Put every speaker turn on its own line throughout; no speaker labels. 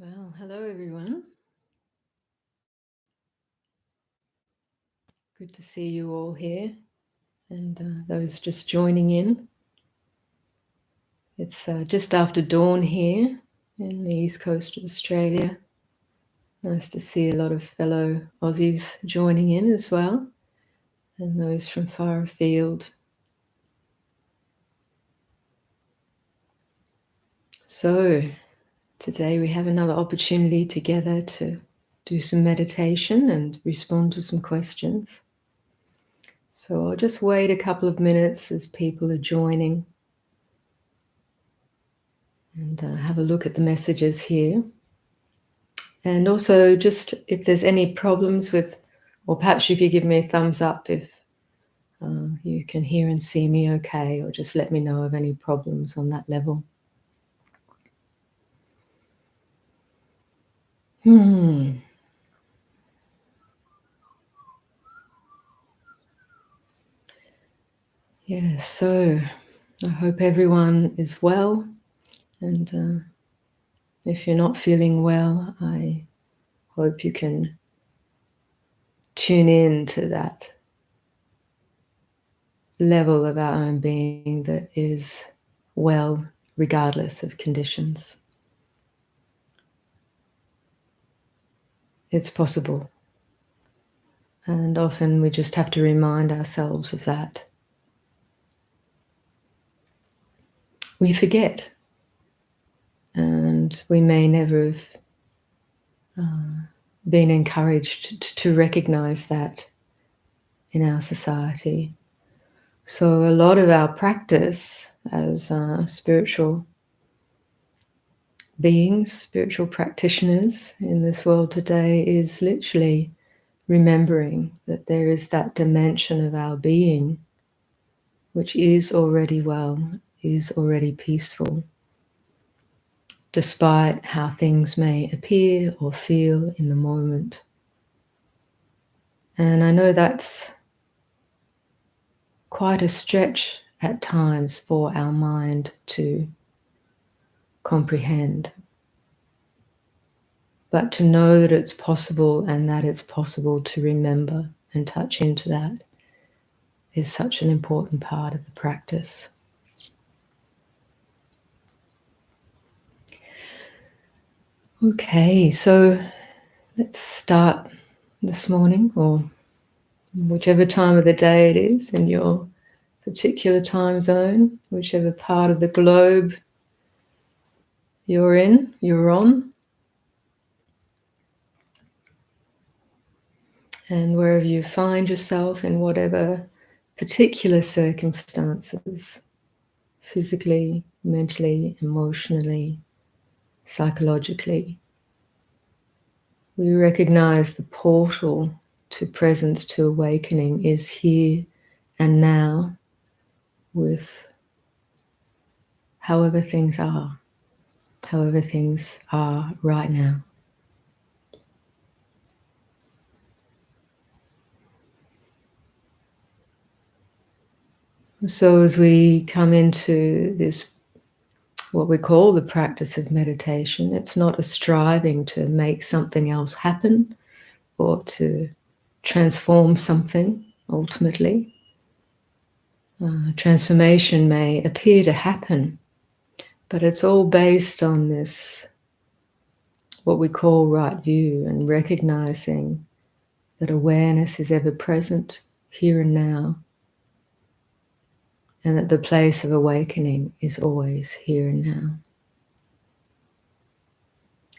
Well, hello everyone. Good to see you all here and those just joining in. It's just after dawn here in the east coast of Australia. Nice to see a lot of fellow Aussies joining in as well, and those from far afield. So today we have another opportunity together to do some meditation and respond to some questions. So I'll just wait a couple of minutes as people are joining and have a look at the messages here. And also, just if there's any problems with, or perhaps you could give me a thumbs up if you can hear and see me okay, or just let me know of any problems on that level. Yeah, so I hope everyone is well, and if you're not feeling well, I hope you can tune in to that level of our own being that is well regardless of conditions. It's possible. And often we just have to remind ourselves of that. We forget, and we may never have been encouraged to recognize that in our society. So a lot of our practice as spiritual beings, spiritual practitioners in this world today is literally remembering that there is that dimension of our being which is already well, is already peaceful, despite how things may appear or feel in the moment. And I know that's quite a stretch at times for our mind to comprehend. But to know that it's possible and that it's possible to remember and touch into that is such an important part of the practice. Okay, so let's start this morning, or whichever time of the day it is in your particular time zone, whichever part of the globe you're on, and wherever you find yourself in whatever particular circumstances, physically, mentally, emotionally, psychologically, we recognize the portal to presence, to awakening is here and now with however things are right now. So as we come into this, what we call the practice of meditation, it's not a striving to make something else happen or to transform something ultimately. Transformation may appear to happen, but it's all based on this, what we call right view, and recognizing that awareness is ever present here and now, and that the place of awakening is always here and now.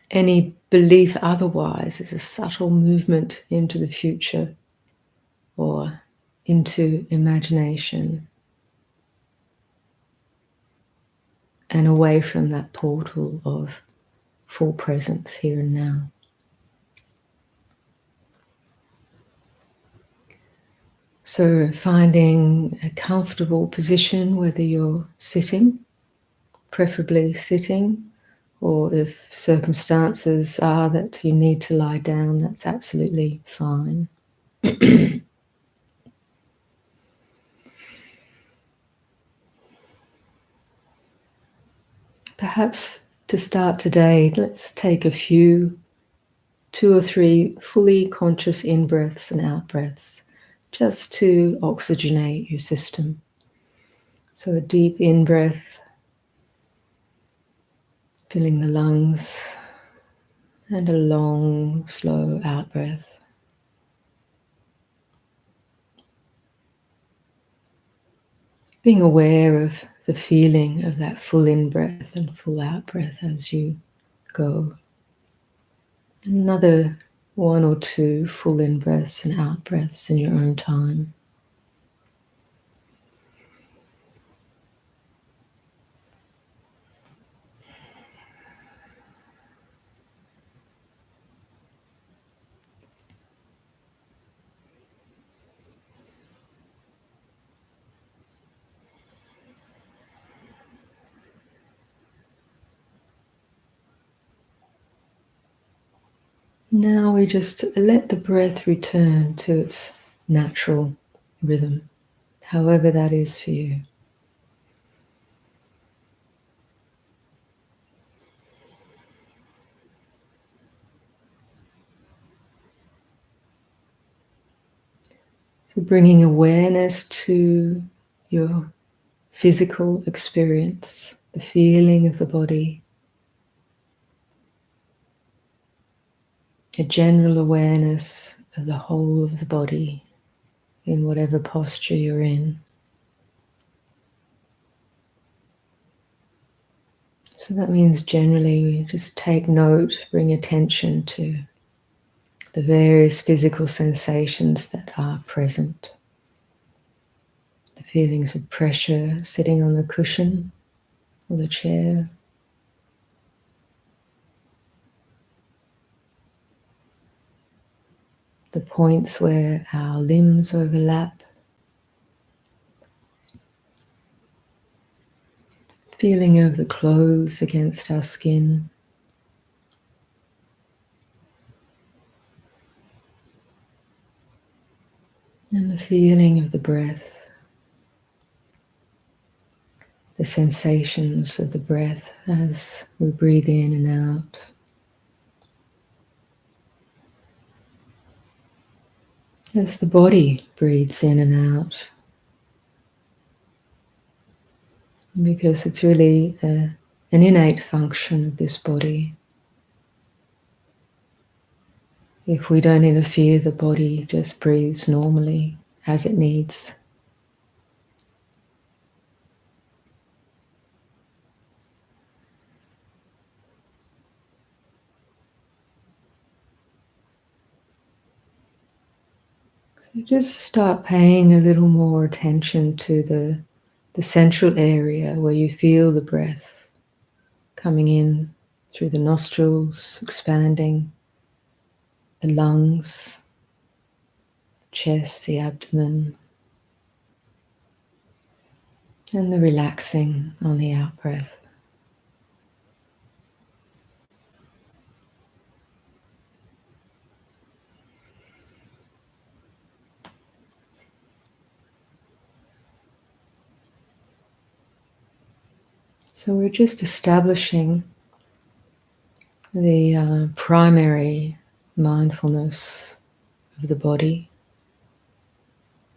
Any belief otherwise is a subtle movement into the future or into imagination and away from that portal of full presence here and now. So finding a comfortable position, whether you're sitting, preferably sitting, or if circumstances are that you need to lie down, that's absolutely fine. Perhaps To start today, let's take a few, 2 or 3 fully conscious in-breaths and out-breaths, just to oxygenate your system. So a deep in-breath, filling the lungs, and a long, slow out-breath. Being aware of the feeling of that full in-breath and full out-breath as you go. Another 1 or 2 full in-breaths and out-breaths in your own time. Now we just let the breath return to its natural rhythm, however that is for you. So bringing awareness to your physical experience, the feeling of the body, a general awareness of the whole of the body in whatever posture you're in. So that means generally we just take note, bring attention to the various physical sensations that are present. The feelings of pressure sitting on the cushion or the chair. The points where our limbs overlap. Feeling of the clothes against our skin. And the feeling of the breath. The sensations of the breath as we breathe in and out. As the body breathes in and out. Because it's really an innate function of this body. If we don't interfere, the body just breathes normally as it needs. So just start paying a little more attention to the central area where you feel the breath coming in through the nostrils, expanding the lungs, chest, the abdomen, and the relaxing on the out-breath. So we're just establishing the primary mindfulness of the body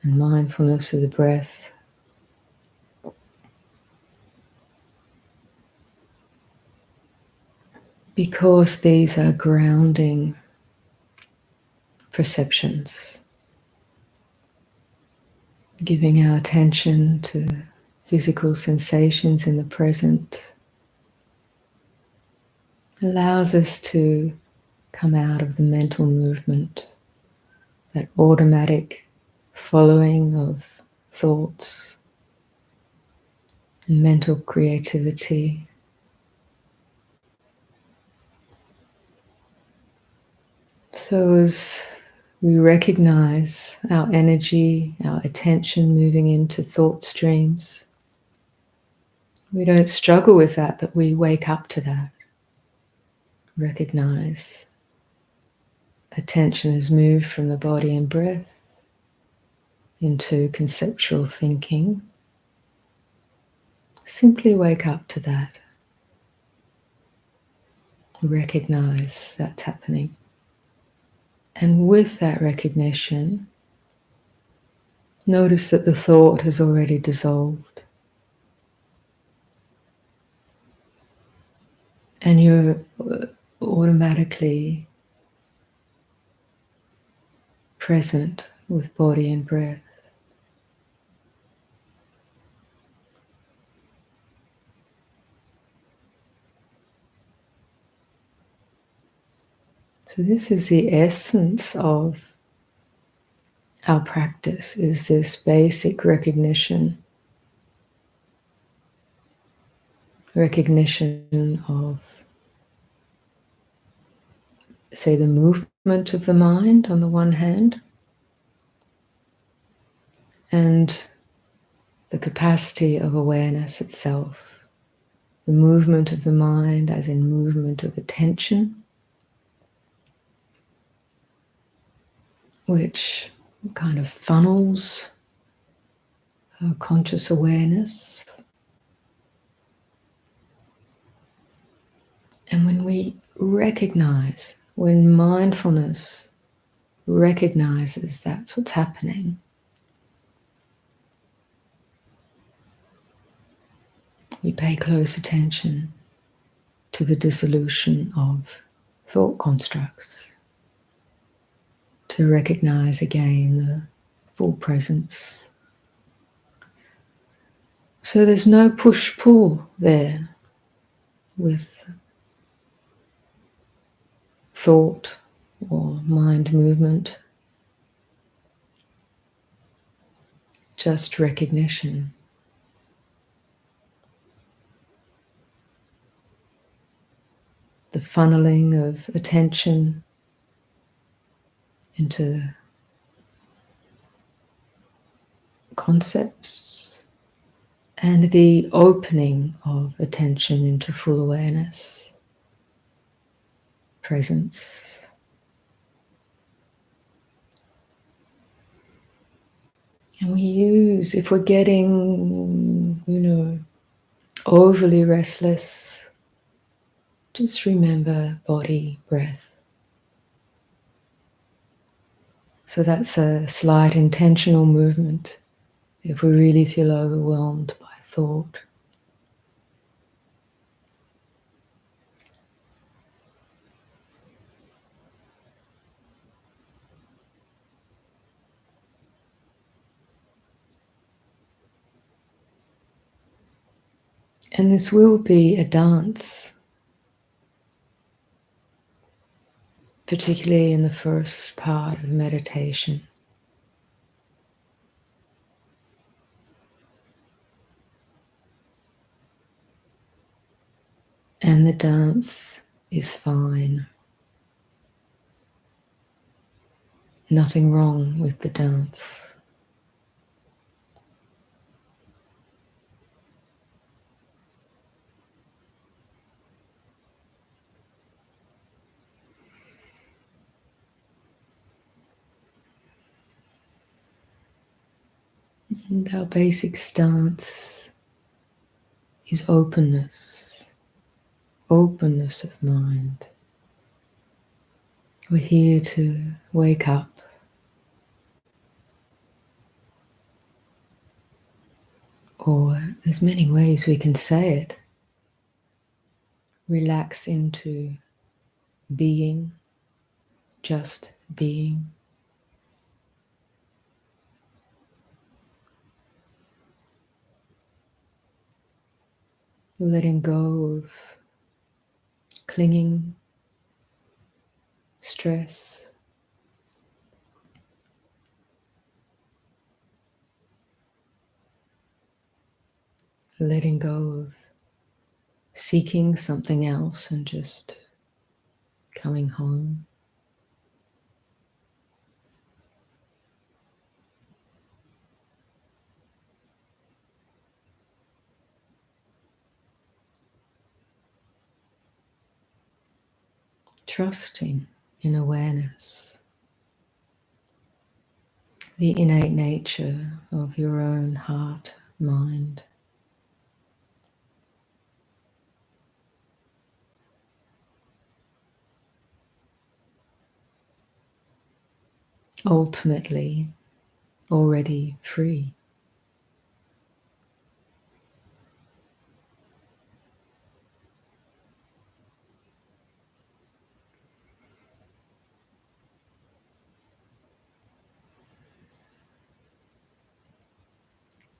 and mindfulness of the breath. Because these are grounding perceptions, giving our attention to physical sensations in the present allows us to come out of the mental movement, that automatic following of thoughts and mental creativity. So as we recognize our energy, our attention moving into thought streams, we don't struggle with that, but we wake up to that. Recognize attention has moved from the body and breath into conceptual thinking. Simply wake up to that. recognize that's happening. And with that recognition, notice that the thought has already dissolved. And you're automatically present with body and breath. So this is the essence of our practice, is this basic recognition of, say, the movement of the mind on the one hand, and the capacity of awareness itself. The movement of the mind as in movement of attention, which kind of funnels our conscious awareness. And when we recognize, when mindfulness recognizes that's what's happening, we pay close attention to the dissolution of thought constructs, to recognize again the full presence. So there's no push-pull there with thought or mind movement, just recognition. The funneling of attention into concepts and the opening of attention into full awareness, presence. And we use, if we're getting, overly restless, just remember body, breath. So that's a slight intentional movement if we really feel overwhelmed by thought. And this will be a dance, particularly in the first part of meditation. And the dance is fine. Nothing wrong with the dance. And our basic stance is openness, openness of mind. We're here to wake up. Or there's many ways we can say it. Relax into being, just being. Letting go of clinging, stress. Letting go of seeking something else and just coming home. Trusting in awareness, the innate nature of your own heart, mind. ultimately already free.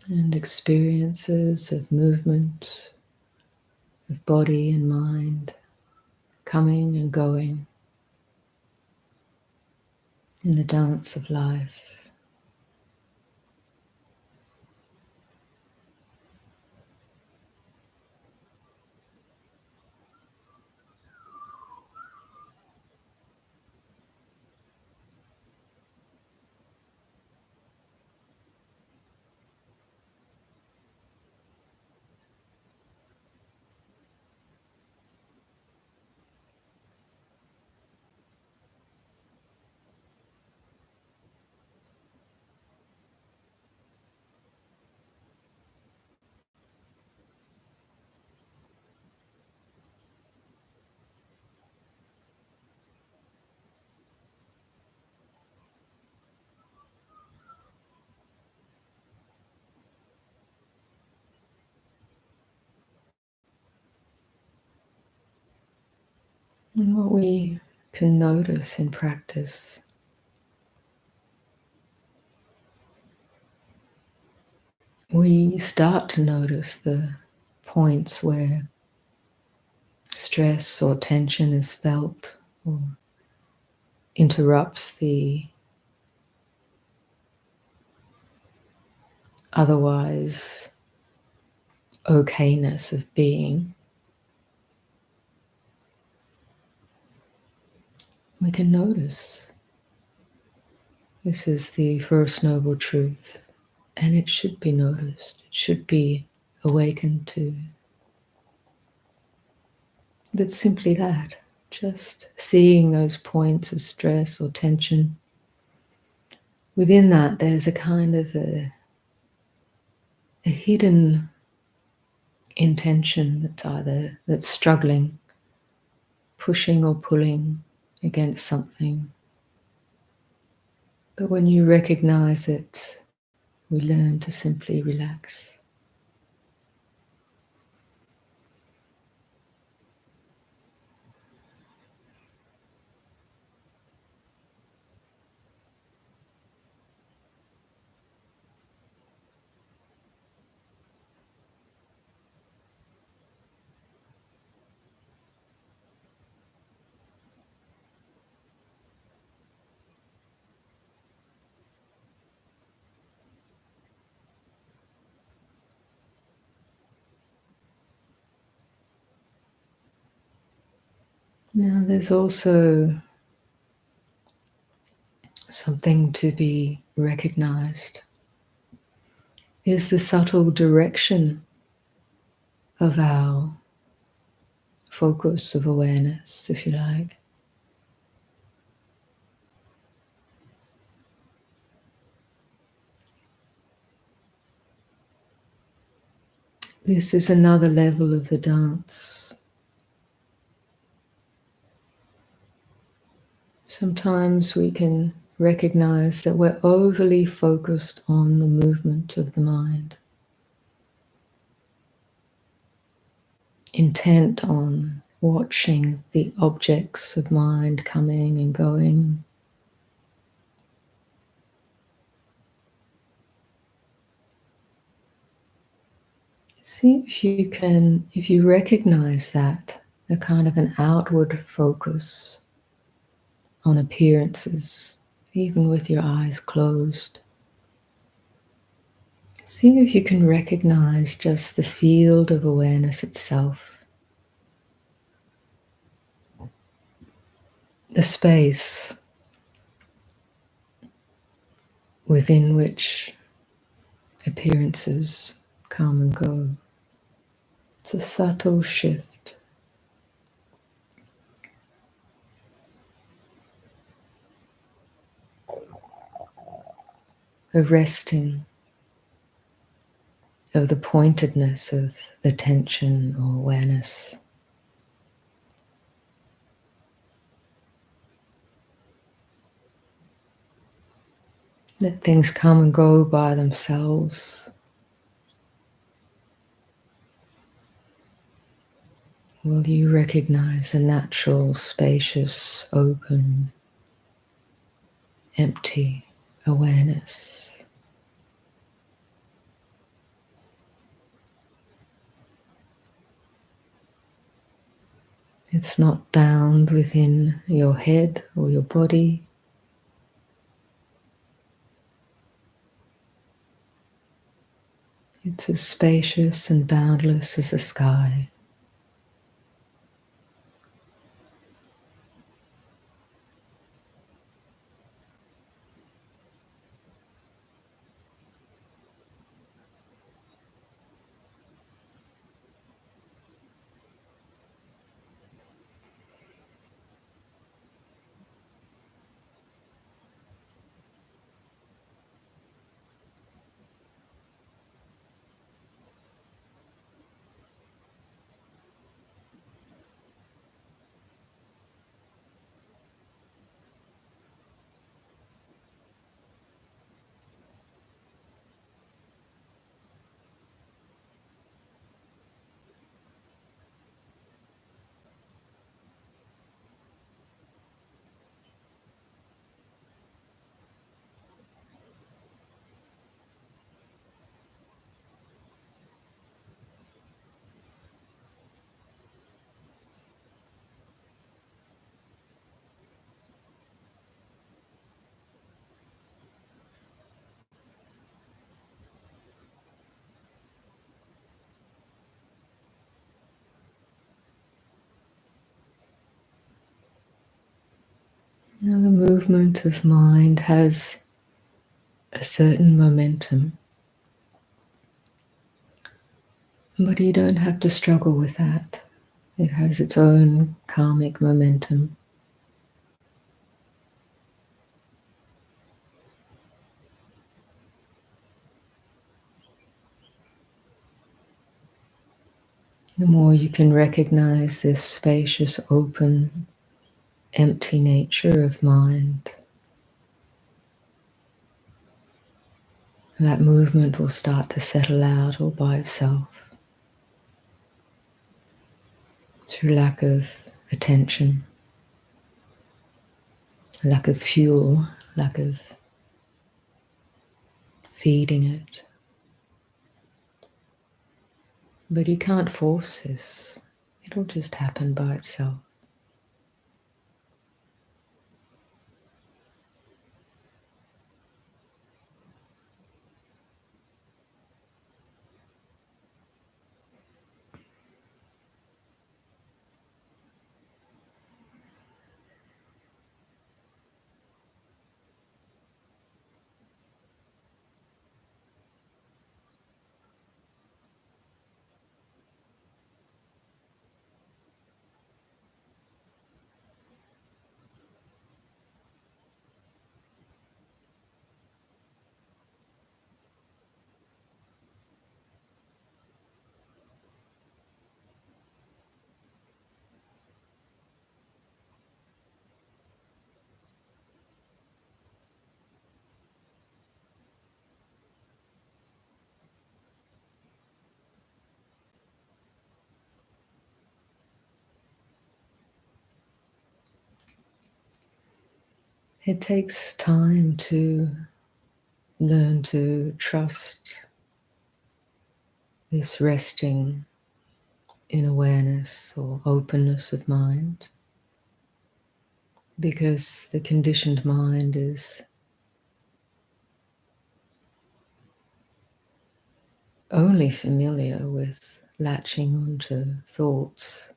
And experiences of movement, of body and mind, coming and going in the dance of life. And what we can notice in practice, we start to notice the points where stress or tension is felt or interrupts the otherwise okayness of being. We can notice. This is the first noble truth, and it should be noticed. It should be awakened to. But simply that, just seeing those points of stress or tension. Within that, there's a kind of a hidden intention that's struggling, pushing or pulling against something. But when you recognize it, we learn to simply relax. Now, there's also something to be recognized, is the subtle direction of our focus of awareness, if you like. This is another level of the dance. Sometimes we can recognize that we're overly focused on the movement of the mind, intent on watching the objects of mind coming and going. See if you recognize that, a kind of an outward focus on appearances, even with your eyes closed. See if you can recognize just the field of awareness itself, the space within which appearances come and go. It's a subtle shift. A resting of the pointedness of attention or awareness. Let things come and go by themselves. Will you recognize the natural, spacious, open, empty awareness? It's not bound within your head or your body. It's as spacious and boundless as the sky. Now, the movement of mind has a certain momentum, but you don't have to struggle with that. It has its own karmic momentum. The more you can recognize this spacious, open, empty nature of mind, that movement will start to settle out all by itself through lack of attention, lack of fuel, lack of feeding it. But you can't force this. It'll just happen by itself. It takes time to learn to trust this resting in awareness or openness of mind, because the conditioned mind is only familiar with latching onto thoughts.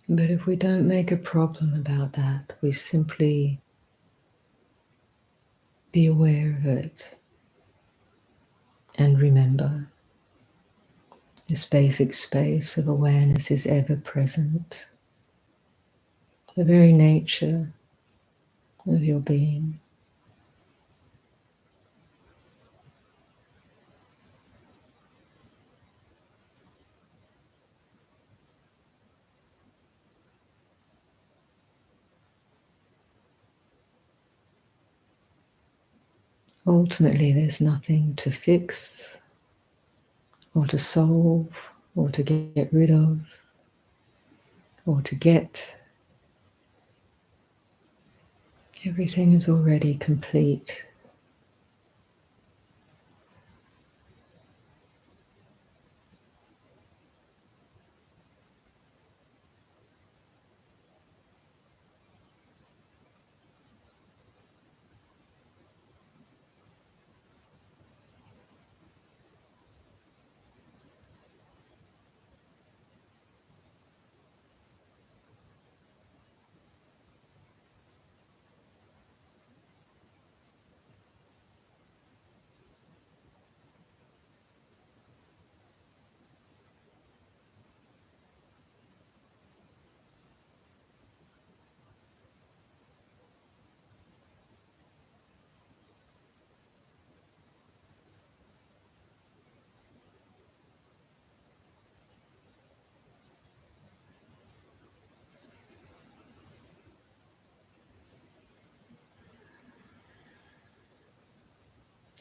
But if we don't make a problem about that, we simply be aware of it and remember this basic space of awareness is ever present. The very nature of your being. Ultimately, there's nothing to fix or to solve or to get rid of or to get. Everything is already complete.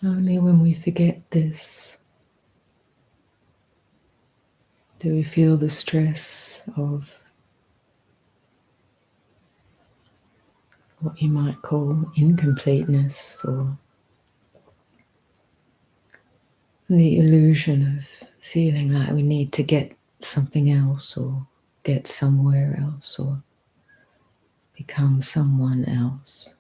Only when we forget this do we feel the stress of what you might call incompleteness, or the illusion of feeling like we need to get something else or get somewhere else or become someone else.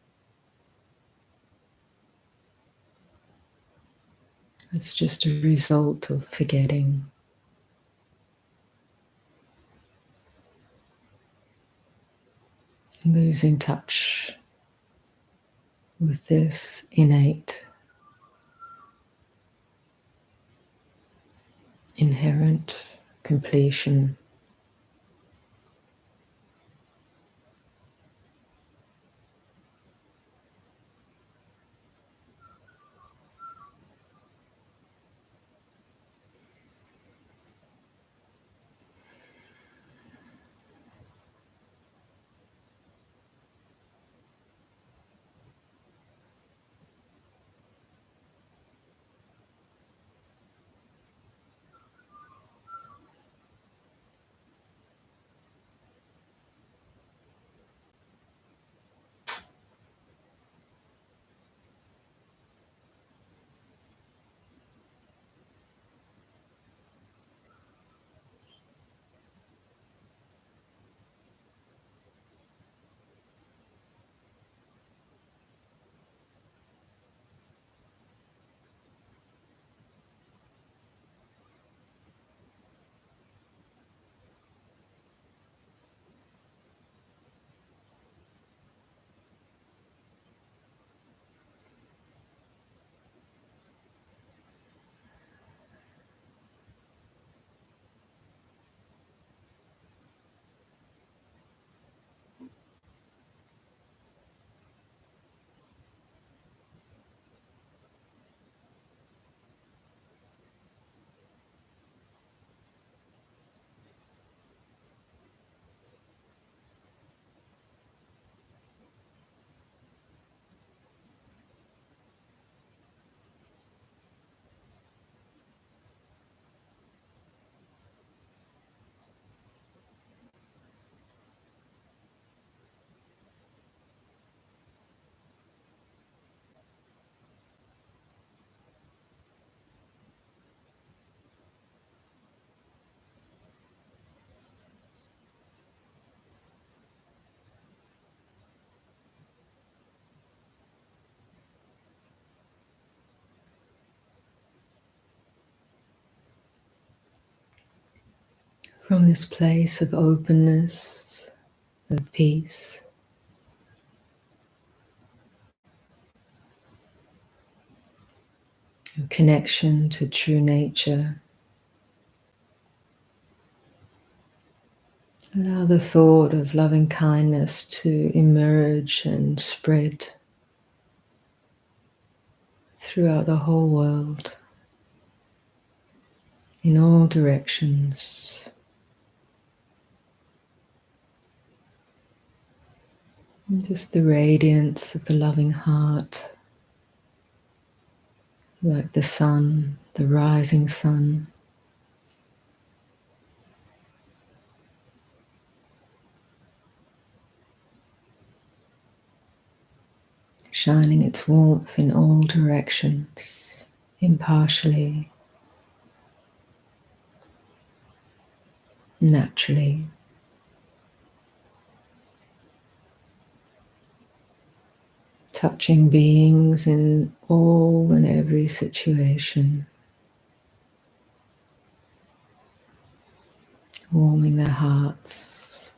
It's just a result of forgetting. Losing touch with this innate, inherent completion. From this place of openness, of peace, of connection to true nature, Allow the thought of loving kindness to emerge and spread throughout the whole world, in all directions. And just the radiance of the loving heart, like the sun, the rising sun, shining its warmth in all directions, impartially, naturally. Touching beings in all and every situation, warming their hearts,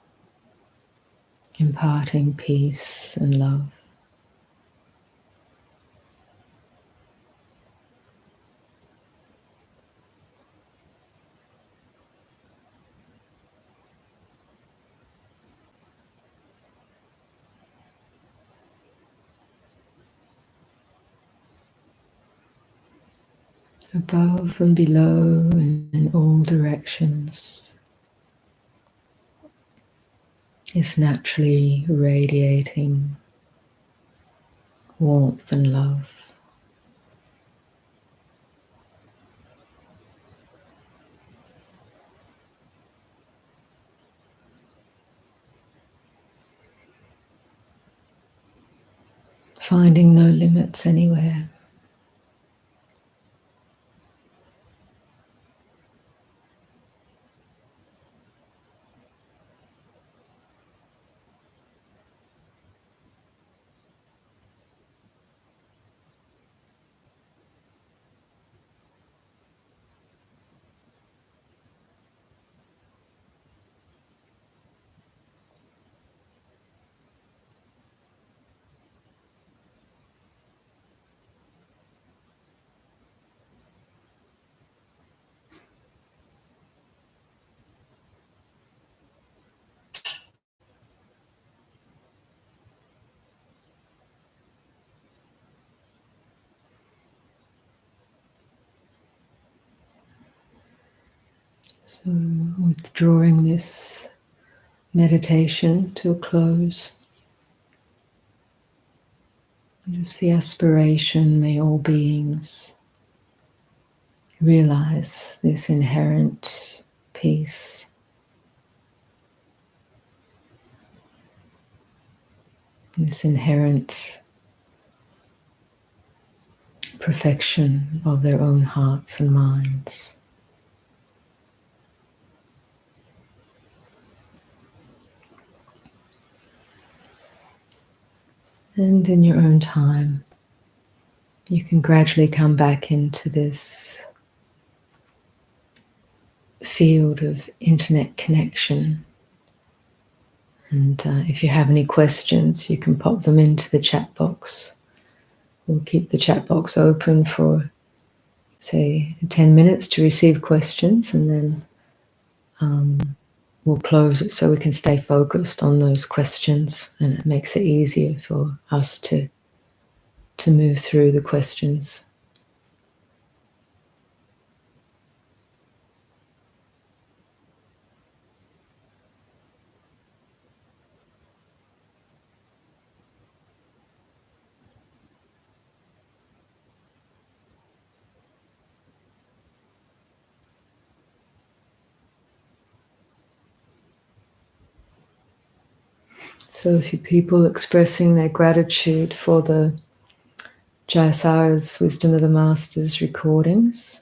imparting peace and love. Above and below and in all directions is naturally radiating warmth and love. Finding no limits anywhere. So withdrawing this meditation to a close. Just the aspiration, may all beings realize this inherent peace, this inherent perfection of their own hearts and minds. And in your own time, you can gradually come back into this field of internet connection. And if you have any questions, you can pop them into the chat box. We'll keep the chat box open for, say, 10 minutes to receive questions, and then we'll close it so we can stay focused on those questions, and it makes it easier for us to move through the questions. So a few people expressing their gratitude for the Jayasara's Wisdom of the Masters recordings.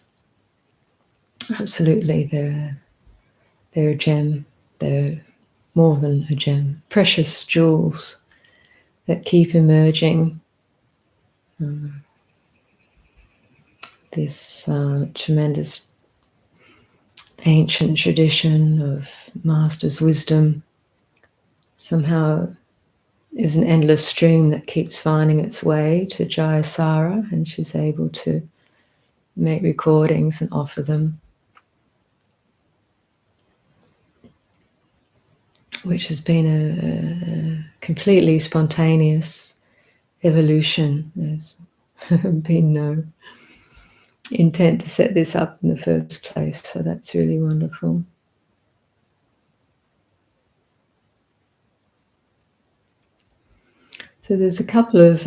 Absolutely, they're a gem. They're more than a gem. Precious jewels that keep emerging. This tremendous ancient tradition of Master's wisdom somehow is an endless stream that keeps finding its way to Jayasara, and she's able to make recordings and offer them. which has been a completely spontaneous evolution. There's been no intent to set this up in the first place, so that's really wonderful. So there's a couple of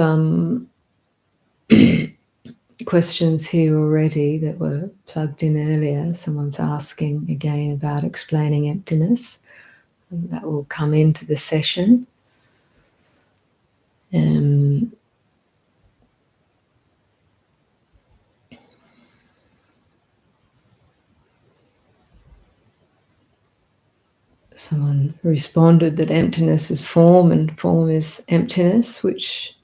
questions here already that were plugged in earlier. Someone's asking again about explaining emptiness, and that will come into the session. Someone responded that emptiness is form and form is emptiness, which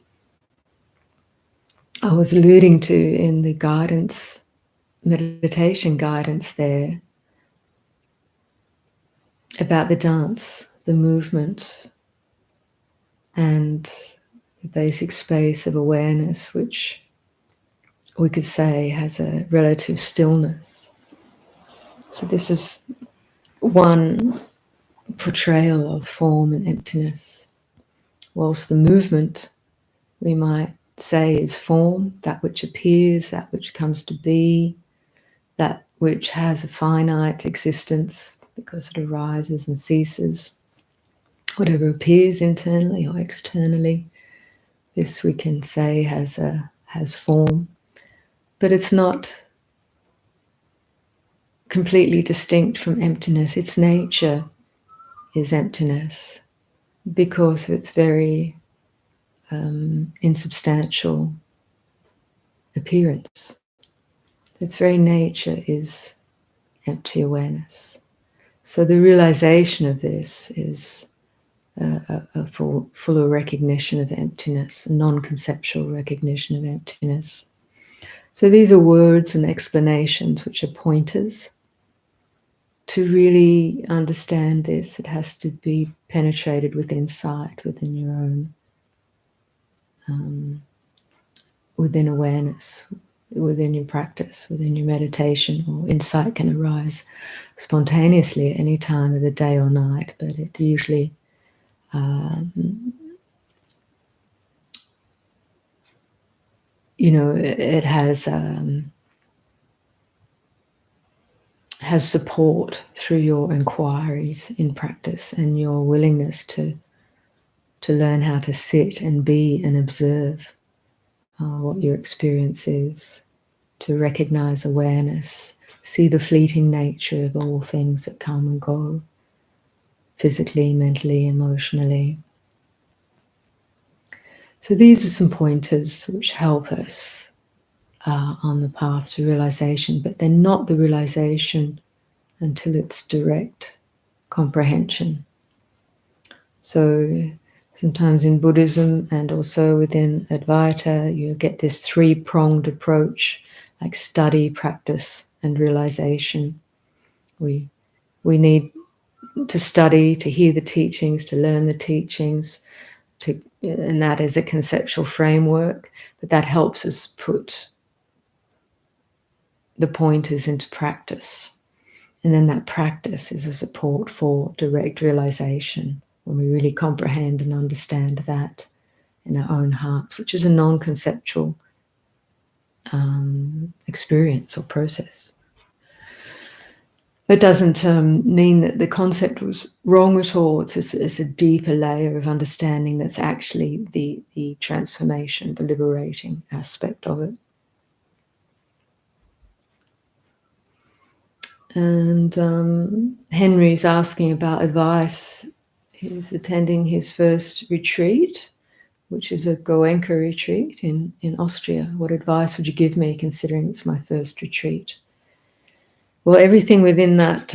I was alluding to in the guidance, meditation guidance there, about the dance, the movement, and the basic space of awareness, which we could say has a relative stillness. So this is one portrayal of form and emptiness. Whilst the movement, we might say, is form, that which appears, that which comes to be, that which has a finite existence because it arises and ceases. Whatever appears internally or externally, this we can say has form, but it's not completely distinct from emptiness. Its nature is emptiness because of its very insubstantial appearance. Its very nature is empty awareness. So the realization of this is a fuller recognition of emptiness, a non-conceptual recognition of emptiness. So these are words and explanations which are pointers. To really understand this, it has to be penetrated with insight within your own, within awareness, within your practice, within your meditation. Or insight can arise spontaneously at any time of the day or night, but it usually it has support through your inquiries in practice and your willingness to learn how to sit and be and observe what your experience is, to recognize awareness, see the fleeting nature of all things that come and go, physically, mentally, emotionally. So these are some pointers which help us on the path to realization, but they're not the realization until it's direct comprehension. So sometimes in Buddhism and also within Advaita, you get this three-pronged approach, like study, practice, and realization. We need to study, to hear the teachings, to learn the teachings, and that is a conceptual framework, but that helps us put the pointers into practice. And then that practice is a support for direct realization, when we really comprehend and understand that in our own hearts, which is a non-conceptual experience or process. It doesn't mean that the concept was wrong at all. It's a deeper layer of understanding that's actually the transformation, the liberating aspect of it. And Henry's asking about advice. He's attending his first retreat, which is a Goenka retreat in Austria. What advice would you give me, considering it's my first retreat? Well, everything within that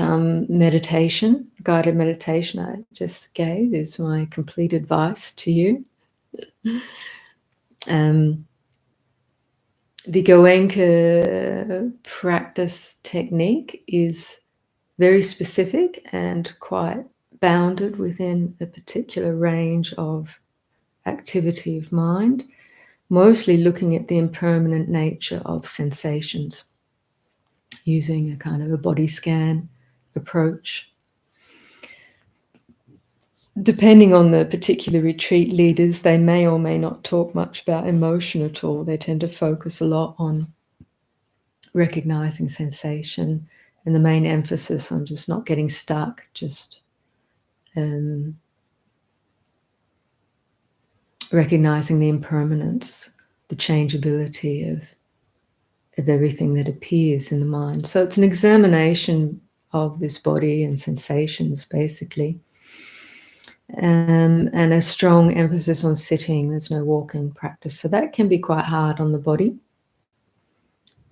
meditation, guided meditation I just gave, is my complete advice to you. The Goenka practice technique is very specific and quite bounded within a particular range of activity of mind, mostly looking at the impermanent nature of sensations, using a kind of a body scan approach. depending on the particular retreat leaders, they may or may not talk much about emotion at all. They tend to focus a lot on recognizing sensation and the main emphasis on just not getting stuck, just recognizing the impermanence, the changeability of everything that appears in the mind. So it's an examination of this body and sensations, basically. And a strong emphasis on sitting. There's no walking practice. So that can be quite hard on the body.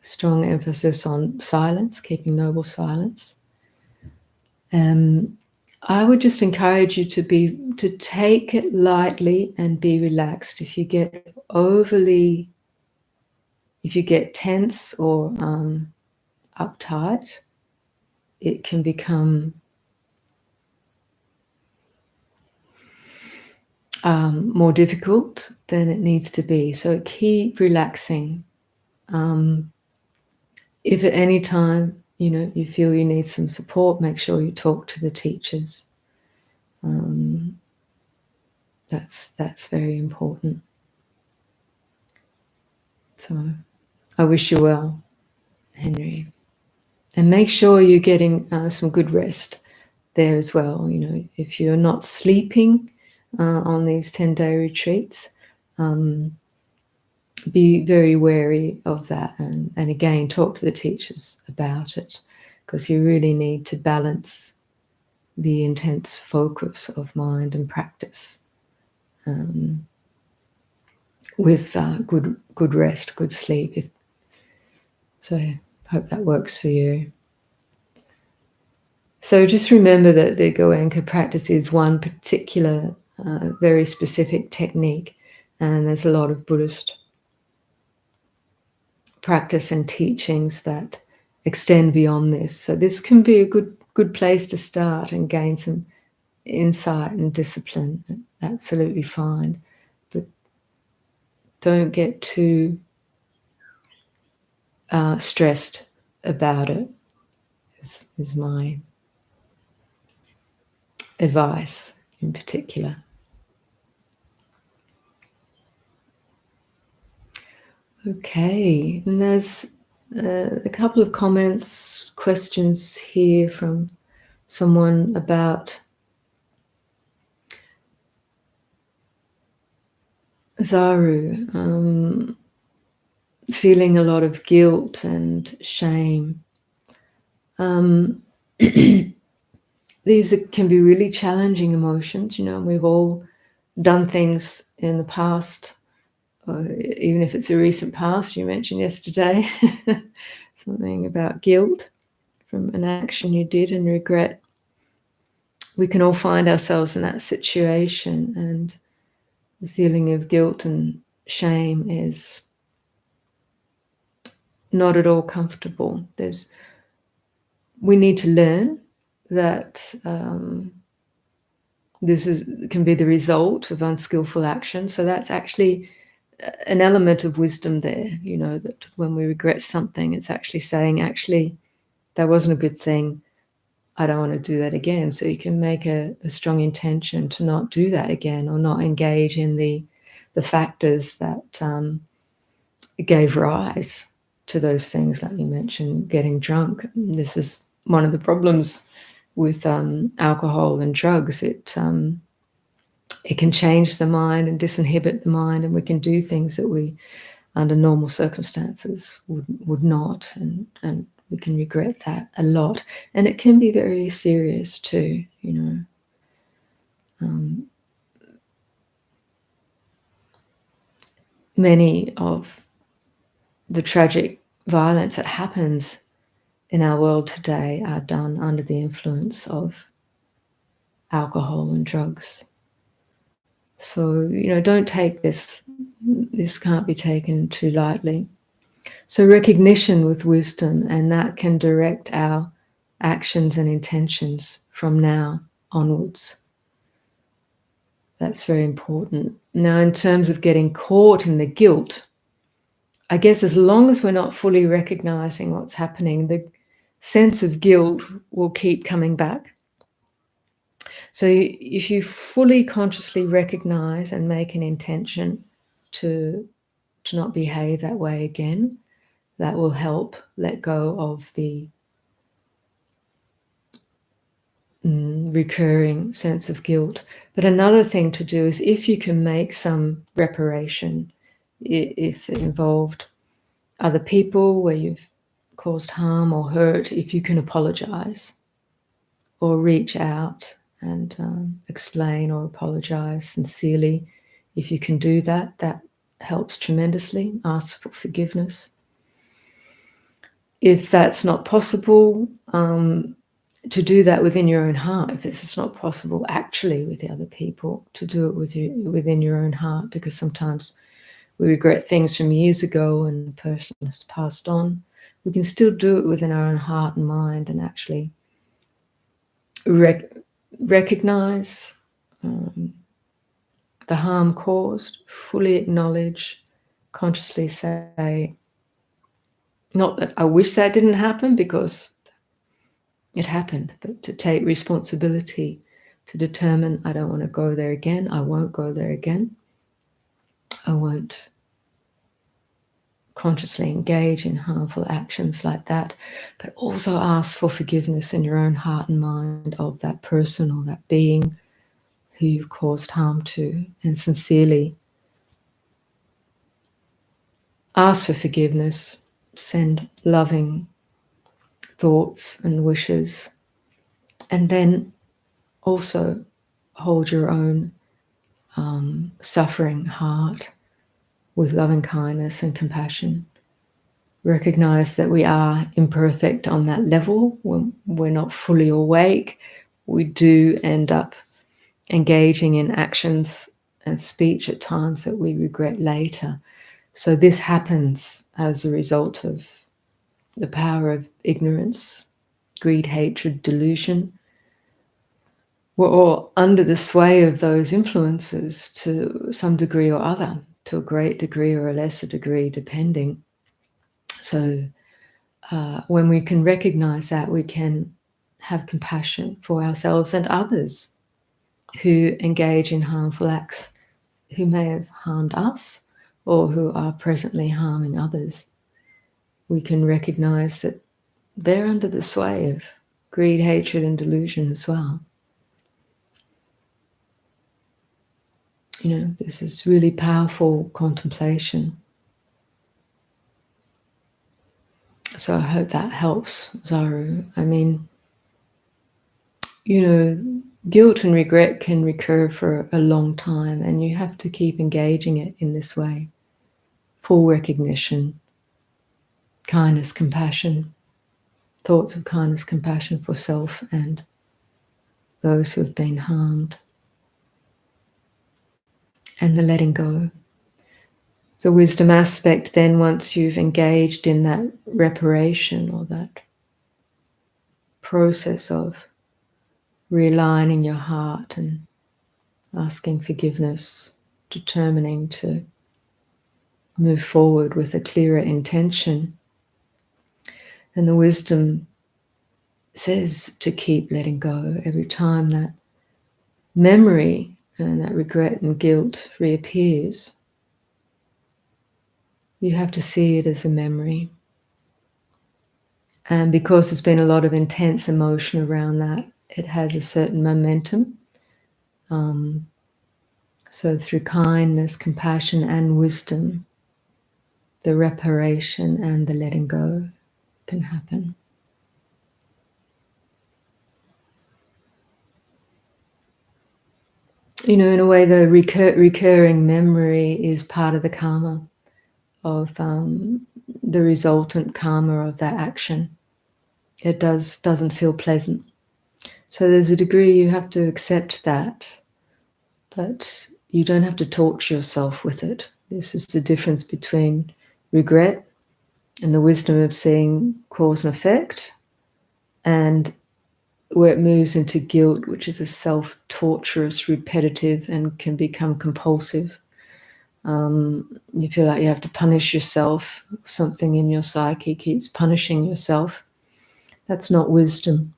Strong emphasis on silence, keeping noble silence. I would just encourage you to take it lightly and be relaxed. If you get tense or uptight, it can become more difficult than it needs to be. So keep relaxing. If at any time you feel you need some support, make sure you talk to the teachers. That's very important. So I wish you well, Henry. And make sure you're getting some good rest there as well. If you're not sleeping on these 10-day retreats, be very wary of that. And again, talk to the teachers about it, because you really need to balance the intense focus of mind and practice with good rest, good sleep. So I hope that works for you. So just remember that the Goenka practice is one particular, very specific technique, and there's a lot of Buddhist practice and teachings that extend beyond this. So this can be a good place to start and gain some insight and discipline. Absolutely fine, but don't get too stressed about it. Is my advice in particular. Okay, and there's a couple of questions here from someone about Zaru, feeling a lot of guilt and shame. These can be really challenging emotions, and we've all done things in the past, even if it's a recent past. You mentioned yesterday something about guilt from an action you did and regret. We can all find ourselves in that situation, and the feeling of guilt and shame is not at all comfortable. We need to learn that this can be the result of unskillful action. So that's actually an element of wisdom there, that when we regret something, it's actually saying, actually, that wasn't a good thing. I don't want to do that again. So you can make a strong intention to not do that again, or not engage in the factors that gave rise to those things, like you mentioned, getting drunk. This is one of the problems with alcohol and drugs. It can change the mind and disinhibit the mind, and we can do things that we, under normal circumstances, would not, and we can regret that a lot. And it can be very serious too, many of the tragic violence that happens in our world today are done under the influence of alcohol and drugs. So, don't take this can't be taken too lightly. So recognition with wisdom, and that can direct our actions and intentions from now onwards. That's very important. Now, in terms of getting caught in the guilt, I guess as long as we're not fully recognizing what's happening, the sense of guilt will keep coming back. So if you fully consciously recognize and make an intention to not behave that way again, that will help let go of the recurring sense of guilt. But another thing to do is, if you can make some reparation, if it involved other people where you've caused harm or hurt, if you can apologize or reach out and explain or apologize sincerely, if you can do that, that helps tremendously. Ask for forgiveness. If that's not possible, to do that within your own heart. If this is not possible actually with the other people, to do it within your own heart, because sometimes we regret things from years ago and the person has passed on. We can still do it within our own heart and mind, and actually recognize the harm caused, fully acknowledge, consciously say, not that I wish that didn't happen, because it happened, but to take responsibility, to determine, I don't want to go there again, I won't go there again, I won't consciously engage in harmful actions like that. But also ask for forgiveness in your own heart and mind of that person or that being who you've caused harm to, and sincerely ask for forgiveness, send loving thoughts and wishes, and then also hold your own suffering heart with loving kindness and compassion. Recognize that we are imperfect on that level. When we're not fully awake, we do end up engaging in actions and speech at times that we regret later. So this happens as a result of the power of ignorance, greed, hatred, delusion. We're all under the sway of those influences to some degree or other, to a great degree or a lesser degree, depending. So when we can recognize that, we can have compassion for ourselves and others who engage in harmful acts, who may have harmed us or who are presently harming others. We can recognize that they're under the sway of greed, hatred, and delusion as well. You know, this is really powerful contemplation. So I hope that helps, Zaru. I mean, you know, guilt and regret can recur for a long time, and you have to keep engaging it in this way. Full recognition, kindness, compassion, thoughts of kindness, compassion for self and those who have been harmed. And the letting go. The wisdom aspect then, once you've engaged in that reparation or that process of realigning your heart and asking forgiveness, determining to move forward with a clearer intention. And the wisdom says to keep letting go every time that memory and that regret and guilt reappears. You have to see it as a memory. And because there's been a lot of intense emotion around that, it has a certain momentum. So through kindness, compassion, and wisdom, the reparation and the letting go can happen. You know, in a way, the recurring memory is part of the karma of the resultant karma of that action. It doesn't feel pleasant. So there's a degree you have to accept that, but you don't have to torture yourself with it. This is the difference between regret and the wisdom of seeing cause and effect, and where it moves into guilt, which is a self-torturous, repetitive, and can become compulsive. You feel like you have to punish yourself. Something in your psyche keeps punishing yourself. That's not wisdom.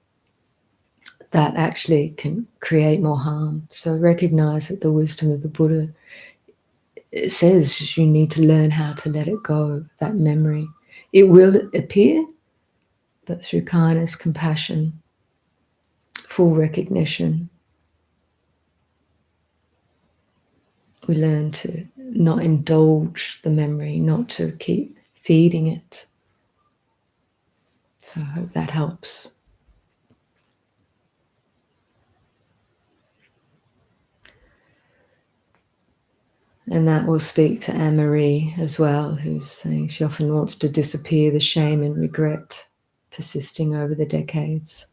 that actually can create more harm. So recognize that the wisdom of the Buddha, it says you need to learn how to let it go, that memory. It will appear, but through kindness, compassion, full recognition, we learn to not indulge the memory, not to keep feeding it. So I hope that helps. And that will speak to Anne-Marie as well, who's saying she often wants to disappear the shame and regret persisting over the decades.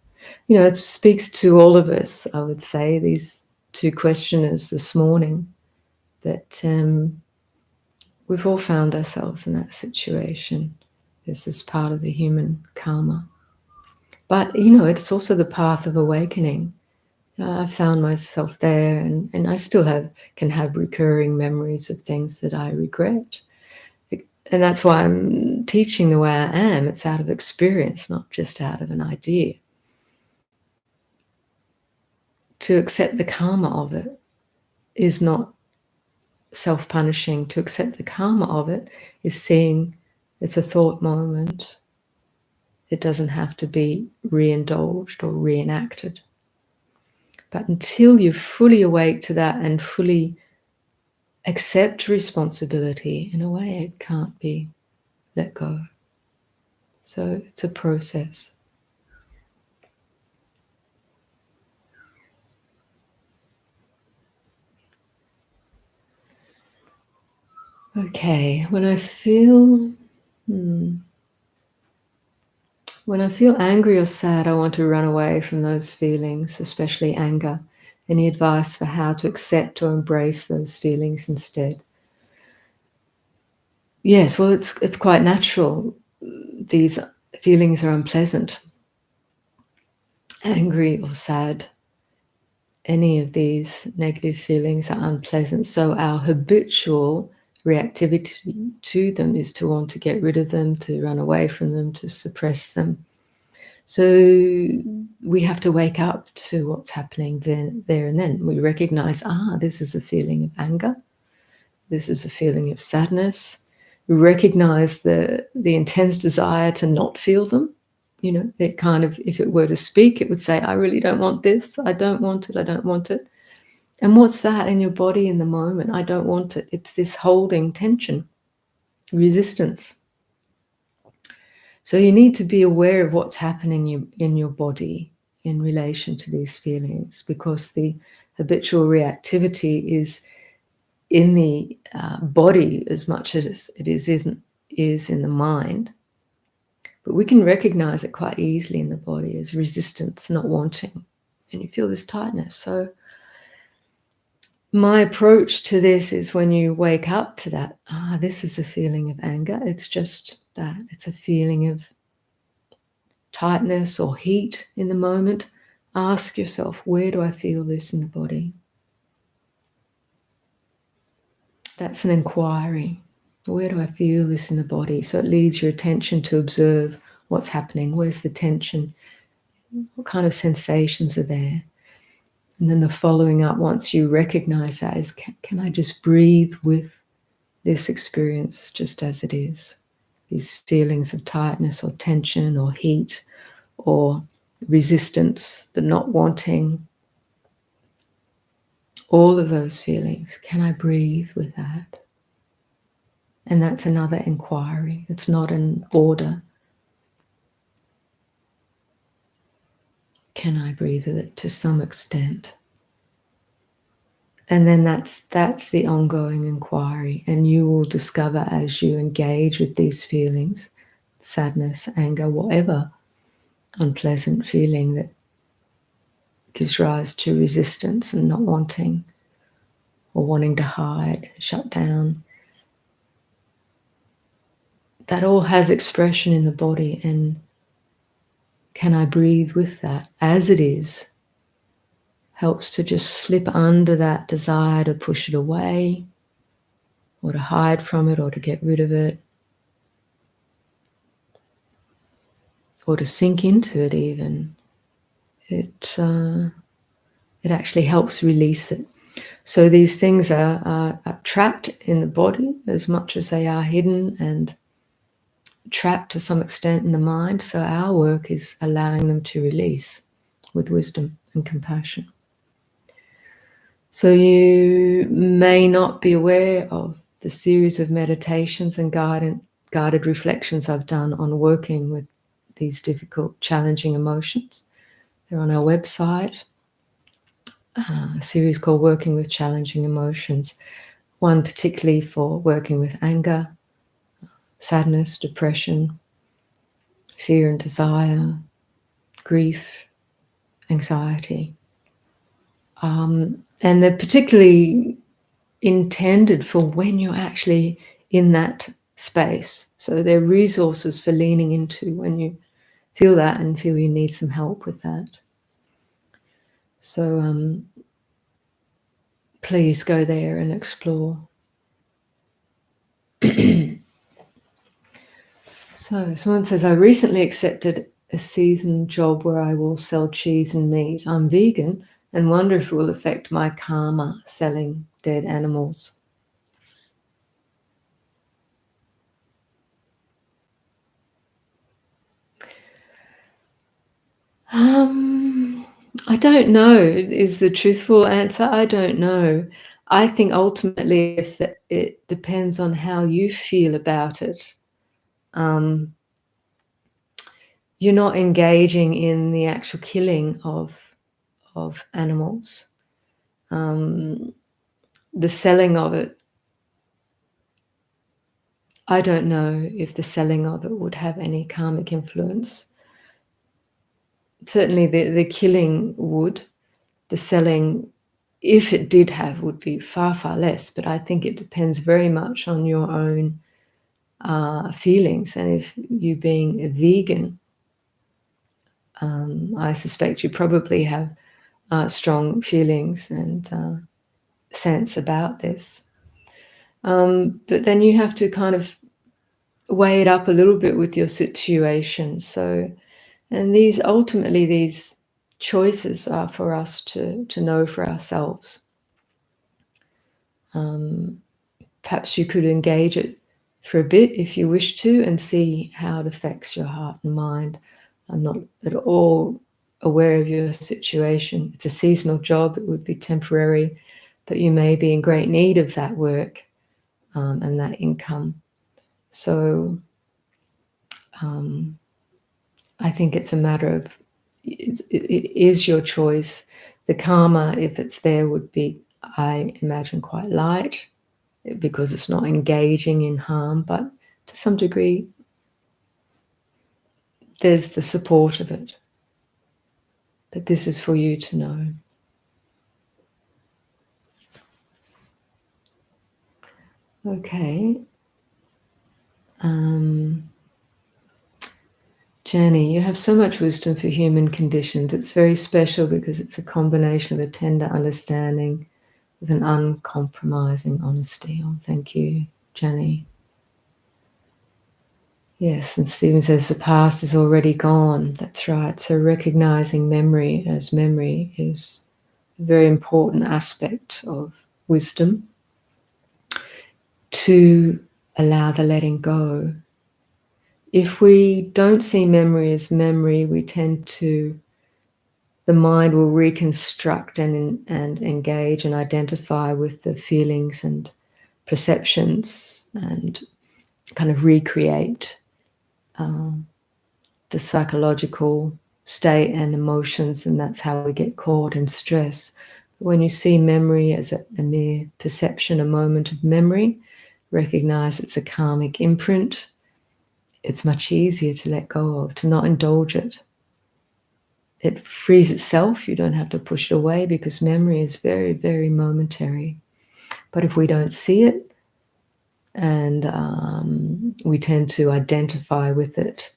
You know, it speaks to all of us, I would say, these two questioners this morning, that we've all found ourselves in that situation. This is part of the human karma. But, you know, it's also the path of awakening. I found myself there, and I still can have recurring memories of things that I regret. And that's why I'm teaching the way I am. It's out of experience, not just out of an idea. To accept the karma of it is not self-punishing. To accept the karma of it is seeing it's a thought moment. It doesn't have to be re-indulged or reenacted. But until you're fully awake to that and fully accept responsibility, in a way it can't be let go. So it's a process. Okay, when I feel angry or sad, I want to run away from those feelings, especially anger. Any advice for how to accept or embrace those feelings instead? Yes, well, it's quite natural. These feelings are unpleasant. Angry or sad, any of these negative feelings are unpleasant. So our habitual reactivity to them is to want to get rid of them, to run away from them, to suppress them. So we have to wake up to what's happening there and then. We recognize, this is a feeling of anger. This is a feeling of sadness. We recognize the intense desire to not feel them. You know, it kind of, if it were to speak, it would say, I really don't want this. I don't want it. I don't want it. And what's that in your body in the moment? I don't want it. It's this holding tension, resistance. So you need to be aware of what's happening in your body in relation to these feelings, because the habitual reactivity is in the body as much as it is in the mind. But we can recognize it quite easily in the body as resistance, not wanting. And you feel this tightness. So my approach to this is, when you wake up to that, this is a feeling of anger. It's just that. It's a feeling of tightness or heat in the moment. Ask yourself, where do I feel this in the body? That's an inquiry. Where do I feel this in the body? So it leads your attention to observe what's happening. Where's the tension? What kind of sensations are there? And then the following up, once you recognize that, is, can I just breathe with this experience just as it is? These feelings of tightness or tension or heat or resistance, the not wanting, all of those feelings. Can I breathe with that? And that's another inquiry. It's not an order. Can I breathe with it to some extent? And then that's the ongoing inquiry. And you will discover, as you engage with these feelings, sadness, anger, whatever unpleasant feeling that gives rise to resistance and not wanting, or wanting to hide, shut down, that all has expression in the body. And can I breathe with that as it is? Helps to just slip under that desire to push it away, or to hide from it, or to get rid of it, or to sink into it even. it actually helps release it. So these things are trapped in the body as much as they are hidden and trapped to some extent in the mind. So our work is allowing them to release with wisdom and compassion. So you may not be aware of the series of meditations and guided reflections I've done on working with these difficult, challenging emotions. They're on our website, a series called Working with Challenging Emotions, one particularly for working with anger, sadness, depression, fear and desire, grief, anxiety. And they're particularly intended for when you're actually in that space. So they're resources for leaning into when you feel that and feel you need some help with that. So please go there and explore. So someone says, I recently accepted a seasoned job where I will sell cheese and meat. I'm vegan and wonder if it will affect my karma selling dead animals. I don't know is the truthful answer. I don't know. I think ultimately if it depends on how you feel about it. You're not engaging in the actual killing of animals. The selling of it, I don't know if the selling of it would have any karmic influence. Certainly the killing would. The selling, if it did have, would be far, far less. But I think it depends very much on your own feelings. And if you being a vegan, I suspect you probably have strong feelings and sense about this. But then you have to kind of weigh it up a little bit with your situation. So, and these choices are for us to know for ourselves. Perhaps you could engage it for a bit if you wish to and see how it affects your heart and mind. I'm not at all aware of your situation. It's a seasonal job, it would be temporary, but you may be in great need of that work and that income. So I think it's a matter of, it is your choice. The karma, if it's there, would be, I imagine, quite light because it's not engaging in harm, but to some degree, there's the support of it. But this is for you to know. Okay. Jenny, you have so much wisdom for human conditions. It's very special because it's a combination of a tender understanding with an uncompromising honesty. Oh, thank you, Jenny. Yes, and Stephen says the past is already gone. That's right. So recognizing memory as memory is a very important aspect of wisdom, to allow the letting go. If we don't see memory as memory, we tend to, the mind will reconstruct and engage and identify with the feelings and perceptions and kind of recreate the psychological state and emotions, and that's how we get caught in stress. When you see memory as a mere perception, a moment of memory, recognize it's a karmic imprint, it's much easier to let go of, to not indulge it. It frees itself. You don't have to push it away because memory is very, very momentary. But if we don't see it and we tend to identify with it,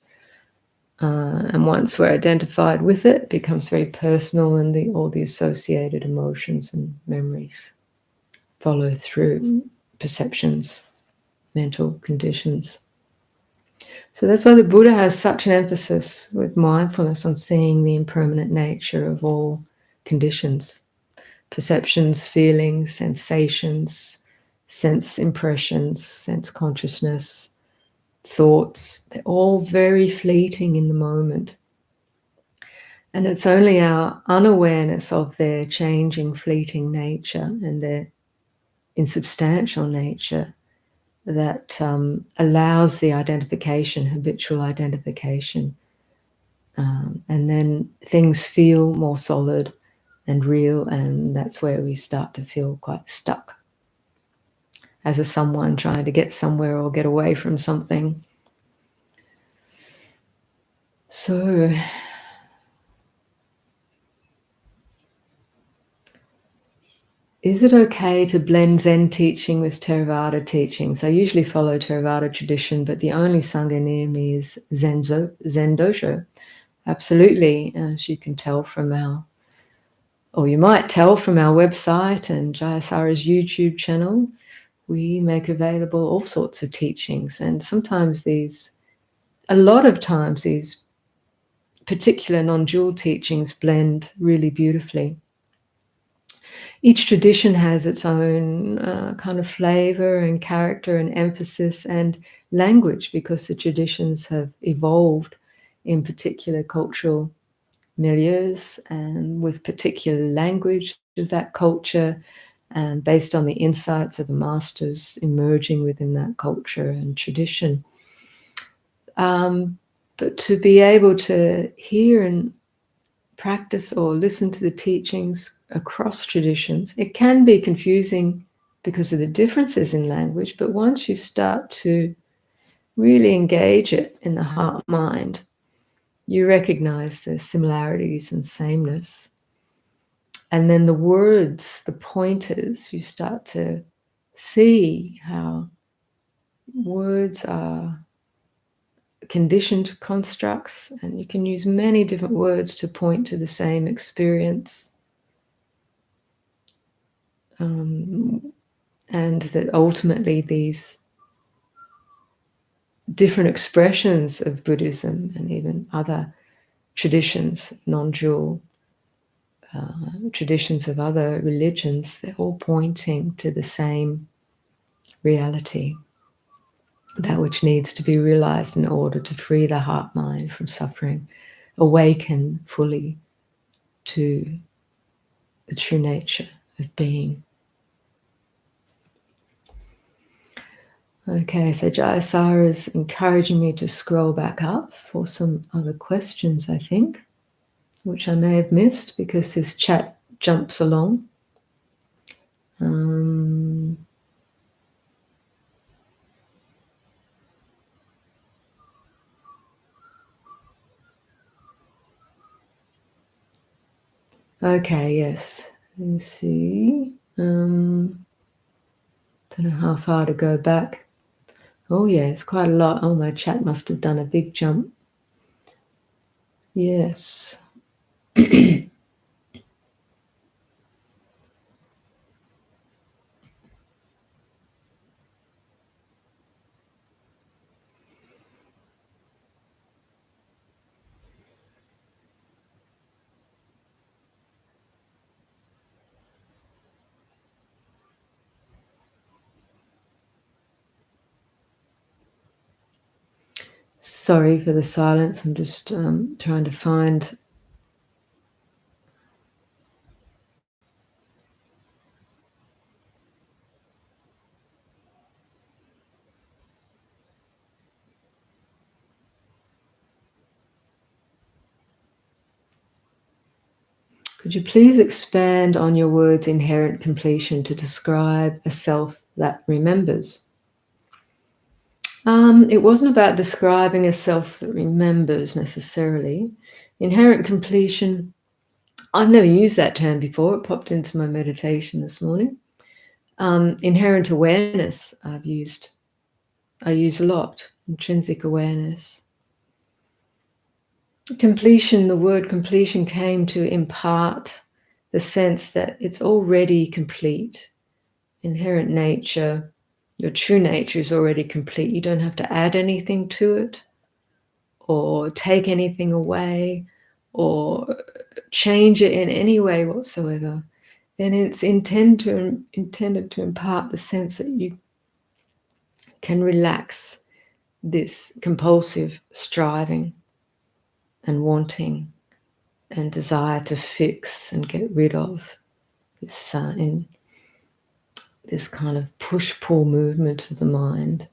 and once we're identified with it, it becomes very personal, and all the associated emotions and memories follow through, perceptions, mental conditions. So that's why the Buddha has such an emphasis with mindfulness on seeing the impermanent nature of all conditions, perceptions, feelings, sensations, sense impressions, sense consciousness, thoughts. They're all very fleeting in the moment. And it's only our unawareness of their changing, fleeting nature and their insubstantial nature that allows the identification, habitual identification. And then things feel more solid and real, and that's where we start to feel quite stuck as a someone trying to get somewhere or get away from something. So is it okay to blend Zen teaching with Theravada teachings? I usually follow Theravada tradition, but the only Sangha near me is Zen Dojo. Absolutely, as you can tell from or you might tell from our website and Jayasara's YouTube channel, we make available all sorts of teachings. And sometimes a lot of times these particular non-dual teachings blend really beautifully. Each tradition has its own kind of flavor and character and emphasis and language, because the traditions have evolved in particular cultural milieus and with particular language of that culture, and based on the insights of the masters emerging within that culture and tradition. But to be able to hear and practice or listen to the teachings across traditions, it can be confusing because of the differences in language, but once you start to really engage it in the heart mind, you recognize the similarities and sameness. And then the words, the pointers, you start to see how words are conditioned constructs, and you can use many different words to point to the same experience. And that ultimately these different expressions of Buddhism and even other traditions, non-dual traditions of other religions, they're all pointing to the same reality, that which needs to be realized in order to free the heart mind from suffering, awaken fully to the true nature of being. Okay, so Jayasara is encouraging me to scroll back up for some other questions, I think, which I may have missed because this chat jumps along. Okay, yes. Let's see. Don't know how far to go back. Oh, yeah, it's quite a lot. Oh, my chat must have done a big jump. Yes. Sorry for the silence. I'm just trying to find. Could you please expand on your words inherent completion to describe a self that remembers? It wasn't about describing a self that remembers necessarily. Inherent completion, I've never used that term before. It popped into my meditation this morning. Inherent awareness I use a lot. Intrinsic awareness. Completion, the word completion came to impart the sense that it's already complete. Inherent nature, Your true nature is already complete. You don't have to add anything to it or take anything away or change it in any way whatsoever. And it's intended to impart the sense that you can relax this compulsive striving and wanting and desire to fix and get rid of this in this kind of push-pull movement of the mind.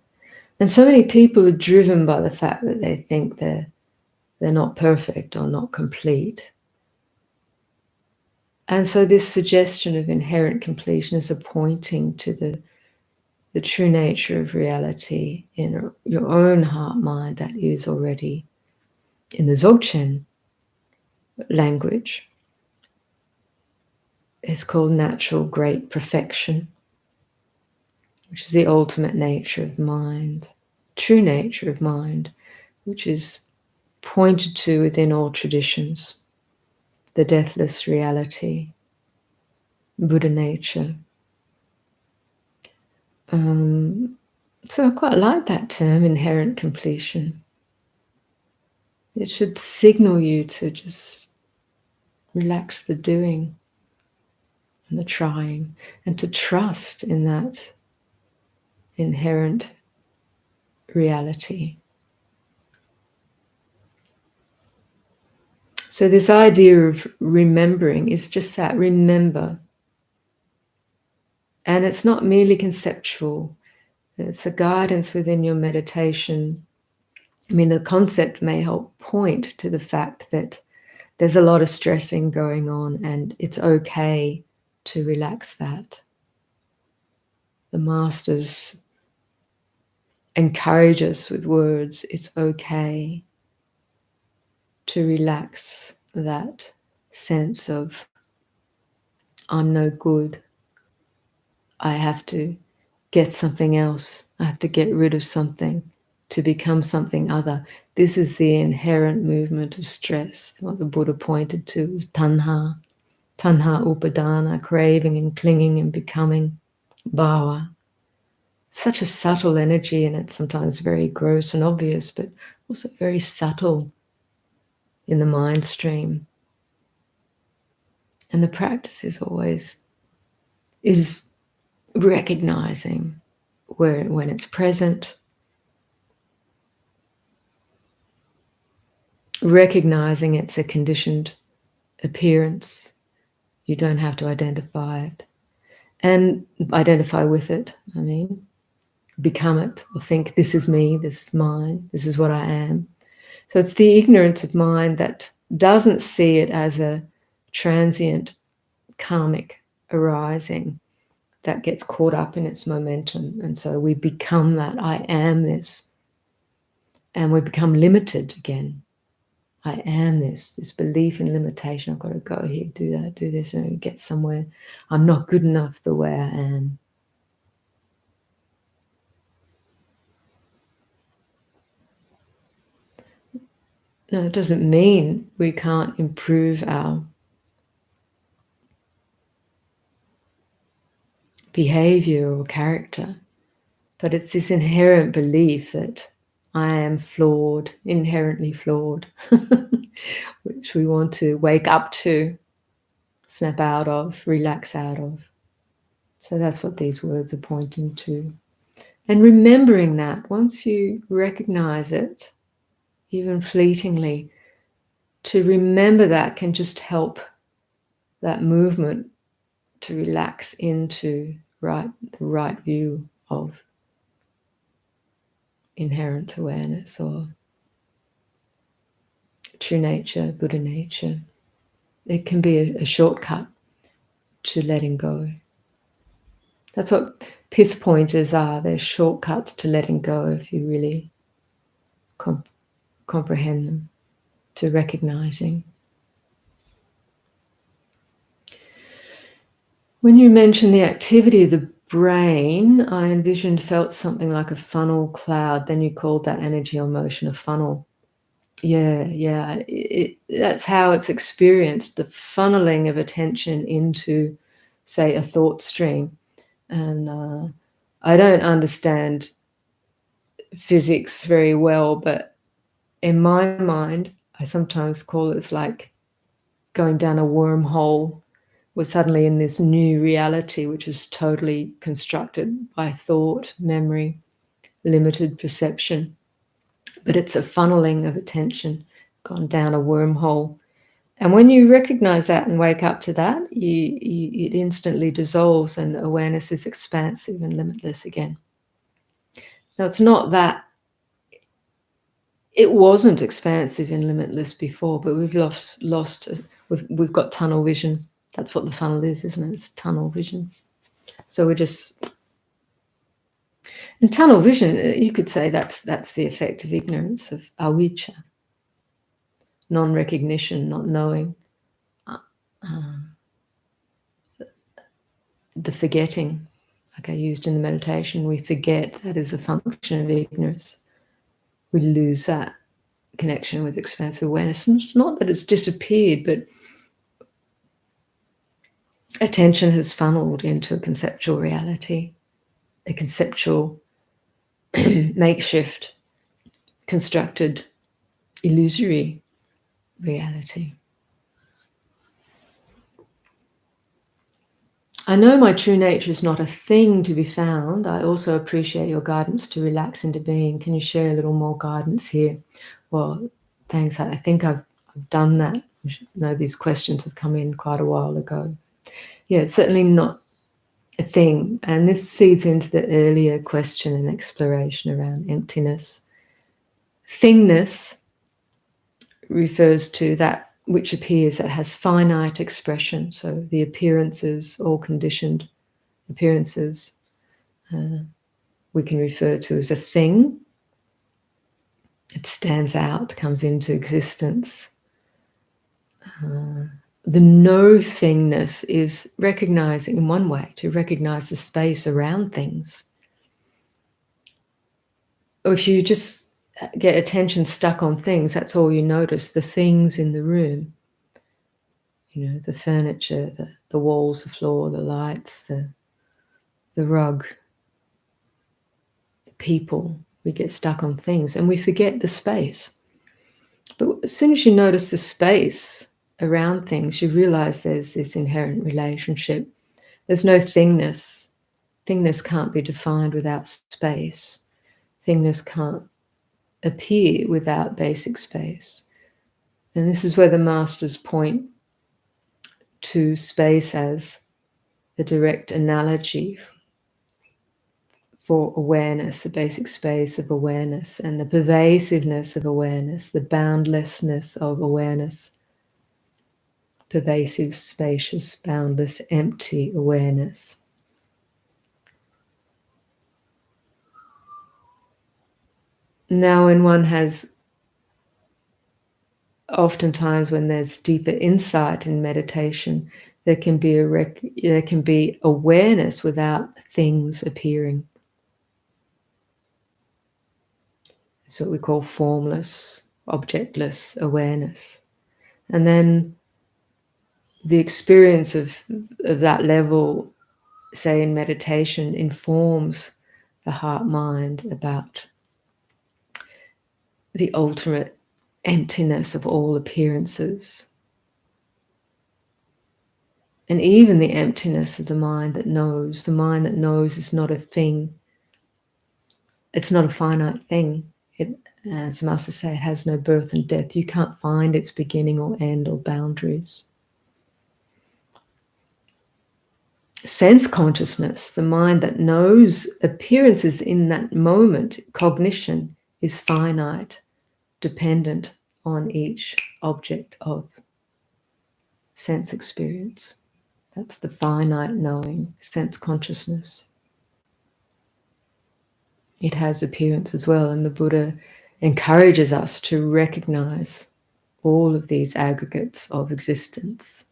And so many people are driven by the fact that they think they're not perfect or not complete. And so this suggestion of inherent completion is a pointing to the true nature of reality in your own heart mind that is already in the Dzogchen language. It's called natural great perfection, which is the ultimate nature of mind, true nature of mind, which is pointed to within all traditions, the deathless reality, Buddha nature. So I quite like that term, inherent completion. It should signal you to just relax the doing and the trying and to trust in that inherent reality. So this idea of remembering is just that, remember. And it's not merely conceptual. It's a guidance within your meditation. I mean, the concept may help point to the fact that there's a lot of stressing going on and it's okay to relax that. The masters encourage us with words, it's okay to relax that sense of I'm no good. I have to get something else. I have to get rid of something to become something other. This is the inherent movement of stress. What the Buddha pointed to is tanha. Tanha upadana, craving and clinging and becoming. Bhava. Such a subtle energy, and it's sometimes very gross and obvious, but also very subtle in the mind stream. And the practice is always recognizing when it's present, recognizing it's a conditioned appearance. You don't have to identify it and identify with it. I mean, become it or think this is me, this is mine, this is what I am. So it's the ignorance of mind that doesn't see it as a transient karmic arising that gets caught up in its momentum. And so we become that, I am this. And we become limited again. I am this belief in limitation. I've got to go here, do that, do this, and get somewhere. I'm not good enough the way I am. No, it doesn't mean we can't improve our behavior or character, but it's this inherent belief that I am flawed, inherently flawed, which we want to wake up to, snap out of, relax out of. So that's what these words are pointing to. And remembering that, once you recognize it, even fleetingly, to remember that can just help that movement to relax into the right view of inherent awareness or true nature, Buddha nature. It can be a shortcut to letting go. That's what pith pointers are. They're shortcuts to letting go if you really comprehend them, to recognizing. When you mentioned the activity of the brain, I felt something like a funnel cloud. Then you called that energy or motion a funnel. Yeah. That's how it's experienced, the funneling of attention into, say, a thought stream. And I don't understand physics very well, but in my mind, I sometimes call it like going down a wormhole. We're suddenly in this new reality, which is totally constructed by thought, memory, limited perception. But it's a funneling of attention, gone down a wormhole. And when you recognize that and wake up to that, it instantly dissolves and awareness is expansive and limitless again. Now, it's not that it wasn't expansive and limitless before, but we've we've got tunnel vision. That's what the funnel is, isn't it? It's tunnel vision. So we're just, and tunnel vision, you could say that's the effect of ignorance, of avijja, non-recognition, not knowing, the forgetting, like I used in the meditation. We forget that is a function of ignorance. We lose that connection with expansive awareness. And it's not that it's disappeared, but attention has funneled into a conceptual reality, a conceptual, makeshift, constructed, illusory reality. I know my true nature is not a thing to be found. I also appreciate your guidance to relax into being. Can you share a little more guidance here? Well, thanks. I think I've done that. These questions have come in quite a while ago. Yeah, it's certainly not a thing. And this feeds into the earlier question and exploration around emptiness. Thingness refers to that which appears, that has finite expression. So the appearances, all conditioned appearances, we can refer to as a thing. It stands out, comes into existence. The no-thingness is recognizing, in one way, to recognize the space around things. Or if you just get attention stuck on things, that's all you notice, the things in the room. You know, the furniture, the walls, the floor, the lights, the rug, the people. We get stuck on things and we forget the space. But as soon as you notice the space around things, you realize there's this inherent relationship. There's no thingness. Thingness can't be defined without space. Thingness can't appear without basic space. And this is where the masters point to space as a direct analogy for awareness, the basic space of awareness, and the pervasiveness of awareness, the boundlessness of awareness. Pervasive, spacious, boundless, empty awareness. Now, when one has, oftentimes when there's deeper insight in meditation, there can be awareness without things appearing. It's what we call formless, objectless awareness. And then the experience of that level, say in meditation, informs the heart-mind about the ultimate emptiness of all appearances. And even the emptiness of the mind that knows. The mind that knows is not a thing. It's not a finite thing. It, as the masters say, it has no birth and death. You can't find its beginning or end or boundaries. Sense consciousness, the mind that knows appearances in that moment, cognition, is finite, dependent on each object of sense experience. That's the finite knowing, sense consciousness. It has appearance as well, and the Buddha encourages us to recognize all of these aggregates of existence,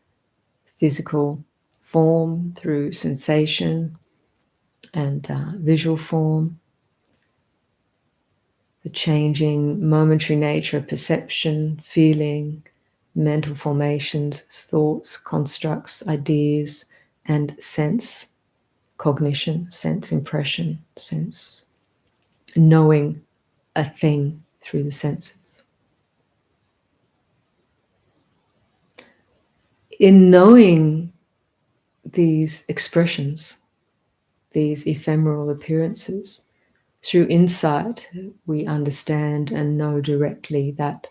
physical form through sensation and visual form, the changing momentary nature of perception, feeling, mental formations, thoughts, constructs, ideas, and sense cognition, sense impression, sense knowing a thing through the senses. In knowing these expressions, these ephemeral appearances, through insight, we understand and know directly that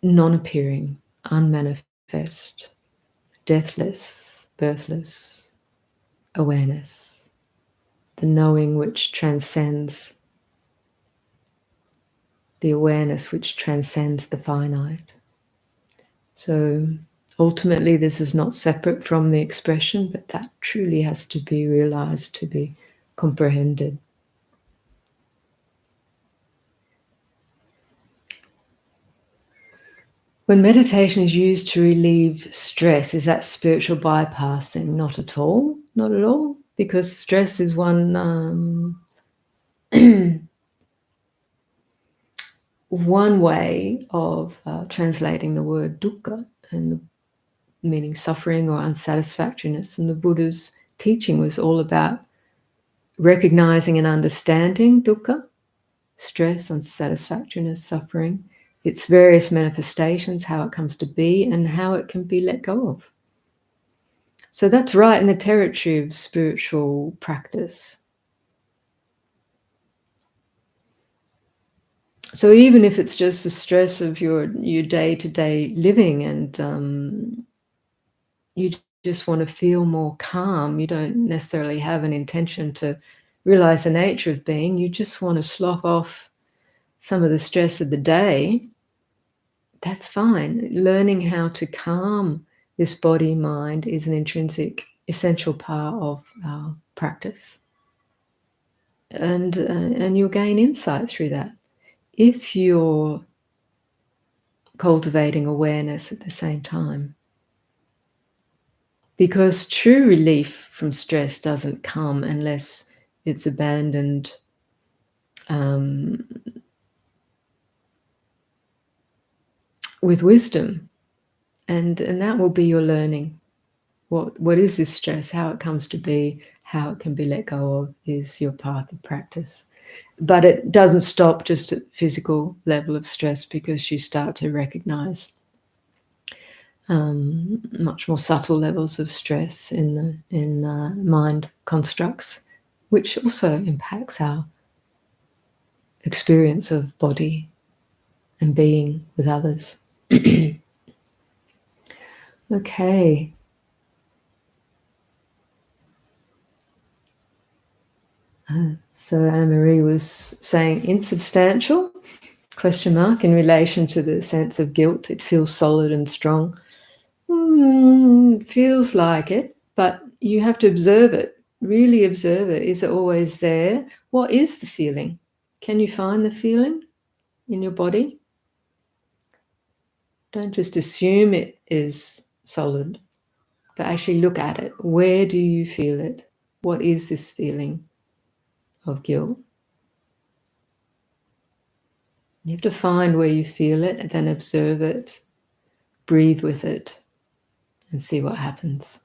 non-appearing, unmanifest, deathless, birthless awareness, the knowing which transcends, the awareness which transcends the finite. So ultimately, this is not separate from the expression, but that truly has to be realized, to be comprehended. When meditation is used to relieve stress, is that spiritual bypassing? Not at all, not at all, because stress is one one way of translating the word dukkha, and the meaning suffering or unsatisfactoriness. And the Buddha's teaching was all about recognizing and understanding dukkha, stress, unsatisfactoriness, suffering, its various manifestations, how it comes to be, and how it can be let go of. So that's right in the territory of spiritual practice. So even if it's just the stress of your day-to-day living, and you just want to feel more calm, you don't necessarily have an intention to realize the nature of being, you just want to slough off some of the stress of the day, that's fine. Learning how to calm this body, mind is an intrinsic, essential part of our practice. And you'll gain insight through that. If you're cultivating awareness at the same time. Because true relief from stress doesn't come unless it's abandoned with wisdom. And that will be your learning. What is this stress? How it comes to be, how it can be let go of is your path of practice. But it doesn't stop just at physical level of stress, because you start to recognize much more subtle levels of stress in mind constructs, which also impacts our experience of body and being with others. Okay. So Anne-Marie was saying insubstantial, question mark, in relation to the sense of guilt. It feels solid and strong. Feels like it, but you have to observe it, really observe it. Is it always there? What is the feeling? Can you find the feeling in your body? Don't just assume it is solid, but actually look at it. Where do you feel it? What is this feeling of guilt? You have to find where you feel it and then observe it, breathe with it, and see what happens.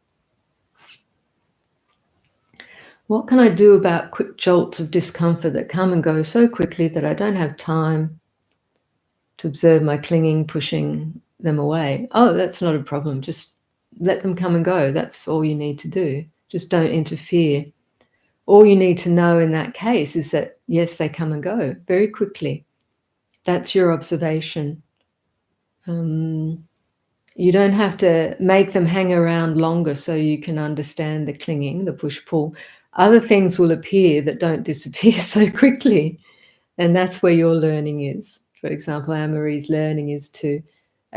What can I do about quick jolts of discomfort that come and go so quickly that I don't have time to observe my clinging, pushing them away? Oh, that's not a problem. Just let them come and go. That's all you need to do. Just don't interfere. All you need to know in that case is that, yes, they come and go very quickly. That's your observation. You don't have to make them hang around longer so you can understand the clinging, the push-pull. Other things will appear that don't disappear so quickly. And that's where your learning is. For example, Anne-Marie's learning is to,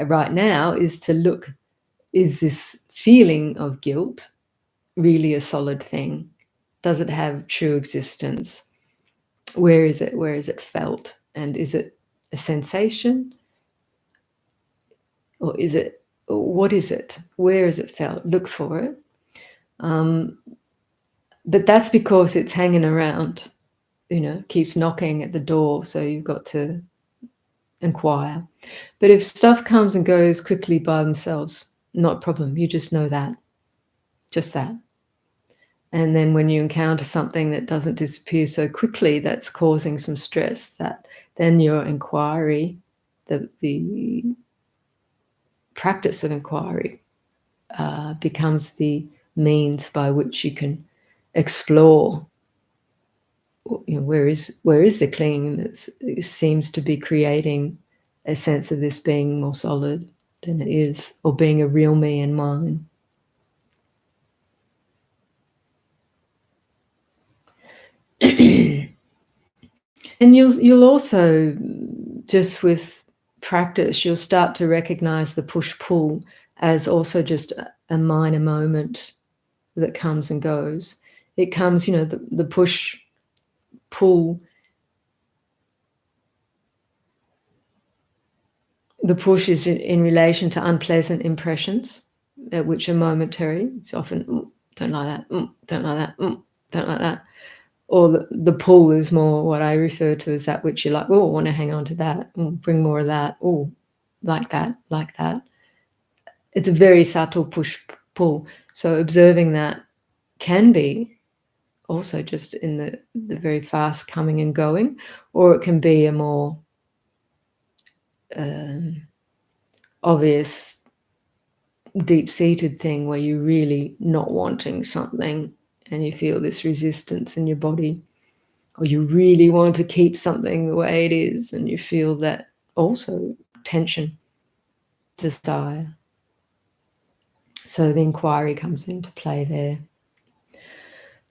right now, is to look, is this feeling of guilt really a solid thing? Does it have true existence? Where is it? Where is it felt? And is it a sensation? Or is it, what is it? Where is it felt? Look for it. But that's because it's hanging around, keeps knocking at the door. So you've got to inquire. But if stuff comes and goes quickly by themselves, not a problem. You just know that. just that. And then when you encounter something that doesn't disappear so quickly, that's causing some stress, that then your inquiry, the practice of inquiry, becomes the means by which you can explore, where is the clinging that seems to be creating a sense of this being more solid than it is, or being a real me and mine. And you'll also, just with practice, you'll start to recognize the push-pull as also just a minor moment that comes and goes. It comes, the push-pull. The push is in relation to unpleasant impressions, which are momentary. It's often, don't like that, don't like that, don't like that. Or the pull is more what I refer to as that which you're like, oh, I want to hang on to that, bring more of that, oh, like that, like that. It's a very subtle push-pull. So observing that can be also just in the very fast coming and going, or it can be a more obvious, deep-seated thing where you're really not wanting something and you feel this resistance in your body, or you really want to keep something the way it is and you feel that also tension, desire. So the inquiry comes into play there.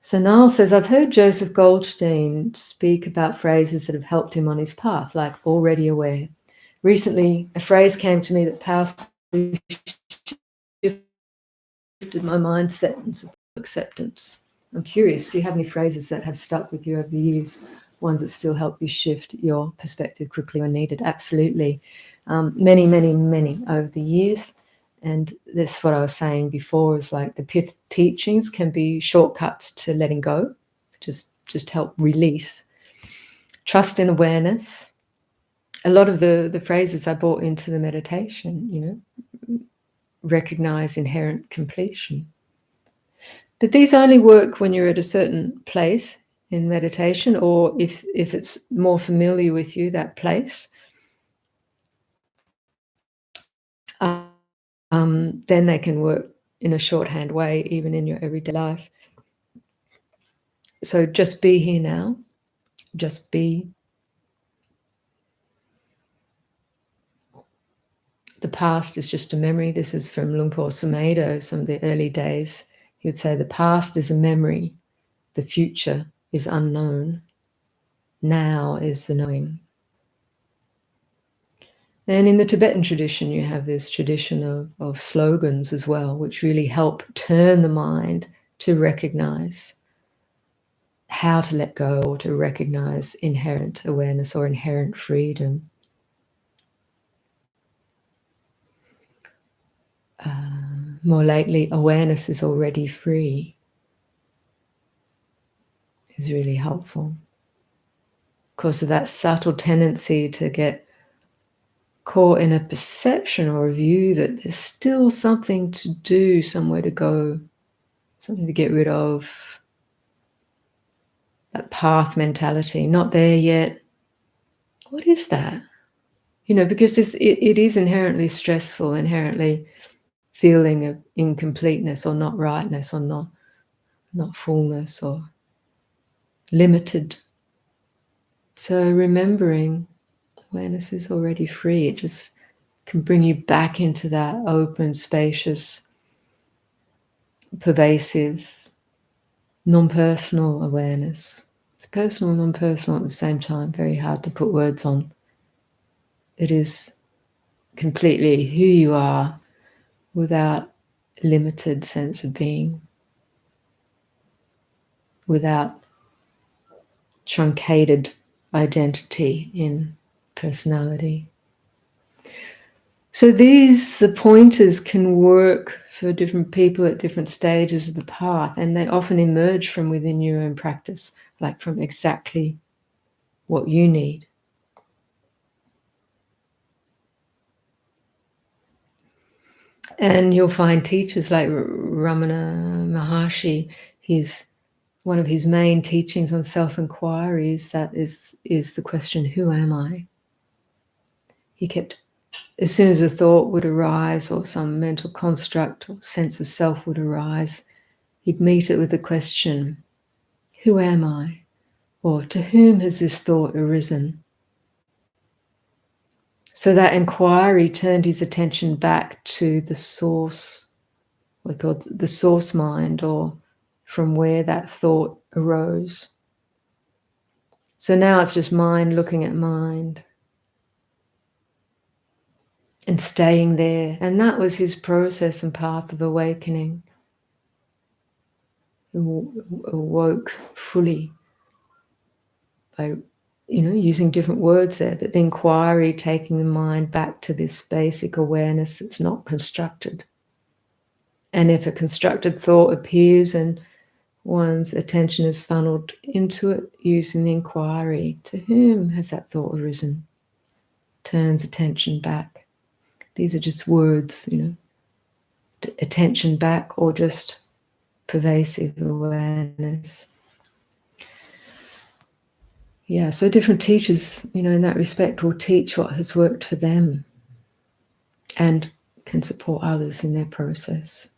So Niall says, I've heard Joseph Goldstein speak about phrases that have helped him on his path, like already aware. Recently, a phrase came to me that powerfully shifted my mindset and support acceptance. I'm curious, do you have any phrases that have stuck with you over the years, ones that still help you shift your perspective quickly when needed? Absolutely. Many, many, many over the years. And this, what I was saying before, is like the Pith teachings can be shortcuts to letting go, just help release. Trust in awareness. A lot of the phrases I brought into the meditation, recognize inherent completion. But these only work when you're at a certain place in meditation, or if it's more familiar with you, that place. Then they can work in a shorthand way, even in your everyday life. So just be here now. Just be. The past is just a memory. This is from Lumpur Sumedho, some of the early days. He would say the past is a memory. The future is unknown. Now is the knowing. And in the Tibetan tradition, you have this tradition of slogans as well, which really help turn the mind to recognize how to let go, or to recognize inherent awareness or inherent freedom. More lately, awareness is already free is really helpful. Because of that subtle tendency to get caught in a perception or a view that there's still something to do, somewhere to go, something to get rid of. That path mentality, not there yet. What is that? Because it is inherently stressful, inherently feeling of incompleteness or not rightness or not fullness or limited. So remembering awareness is already free. It just can bring you back into that open, spacious, pervasive, non-personal awareness. It's personal and non-personal at the same time, very hard to put words on. It is completely who you are without limited sense of being, without truncated identity in personality. So the pointers can work for different people at different stages of the path, and they often emerge from within your own practice, like from exactly what you need. And you'll find teachers like Ramana Maharishi, one of his main teachings on self-inquiry is the question, who am I? He kept, as soon as a thought would arise or some mental construct or sense of self would arise, he'd meet it with the question, who am I? Or to whom has this thought arisen? So that inquiry turned his attention back to the source, we call the source mind, or from where that thought arose. So now it's just mind looking at mind and staying there. And that was his process and path of awakening. He awoke fully by, using different words there, but the inquiry taking the mind back to this basic awareness that's not constructed. And if a constructed thought appears and one's attention is funneled into it, using the inquiry, to whom has that thought arisen? Turns attention back. These are just words, attention back or just pervasive awareness. Yeah, so different teachers, in that respect will teach what has worked for them and can support others in their process.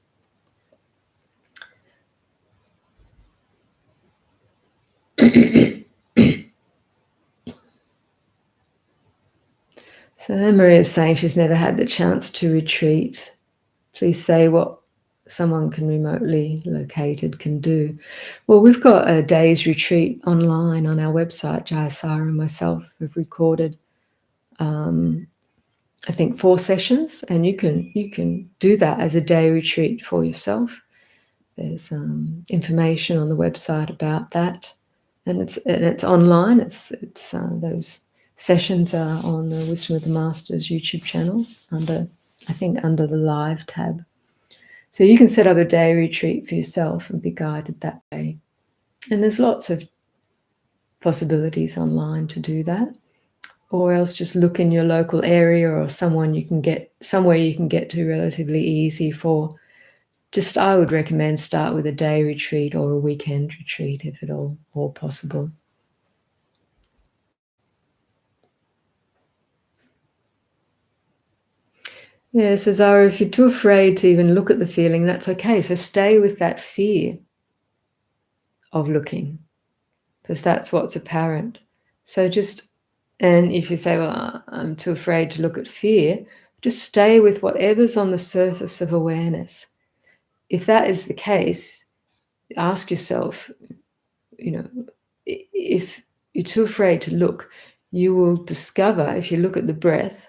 So Anne-Marie is saying she's never had the chance to retreat. Please say what someone can remotely located can do. Well, we've got a day's retreat online on our website. Jayasara and myself have recorded, I think, 4 sessions, and you can do that as a day retreat for yourself. There's information on the website about that, and it's online. It's those sessions are on the Wisdom of the Masters YouTube channel under the live tab. So you can set up a day retreat for yourself and be guided that way. And there's lots of possibilities online to do that. Or else just look in your local area or somewhere you can get to relatively easy for. Just, I would recommend start with a day retreat or a weekend retreat if at all possible. Yeah, so Zara, if you're too afraid to even look at the feeling, that's okay. So stay with that fear of looking, because that's what's apparent. So and if you say, well, I'm too afraid to look at fear, just stay with whatever's on the surface of awareness. If that is the case, ask yourself, if you're too afraid to look, you will discover, if you look at the breath,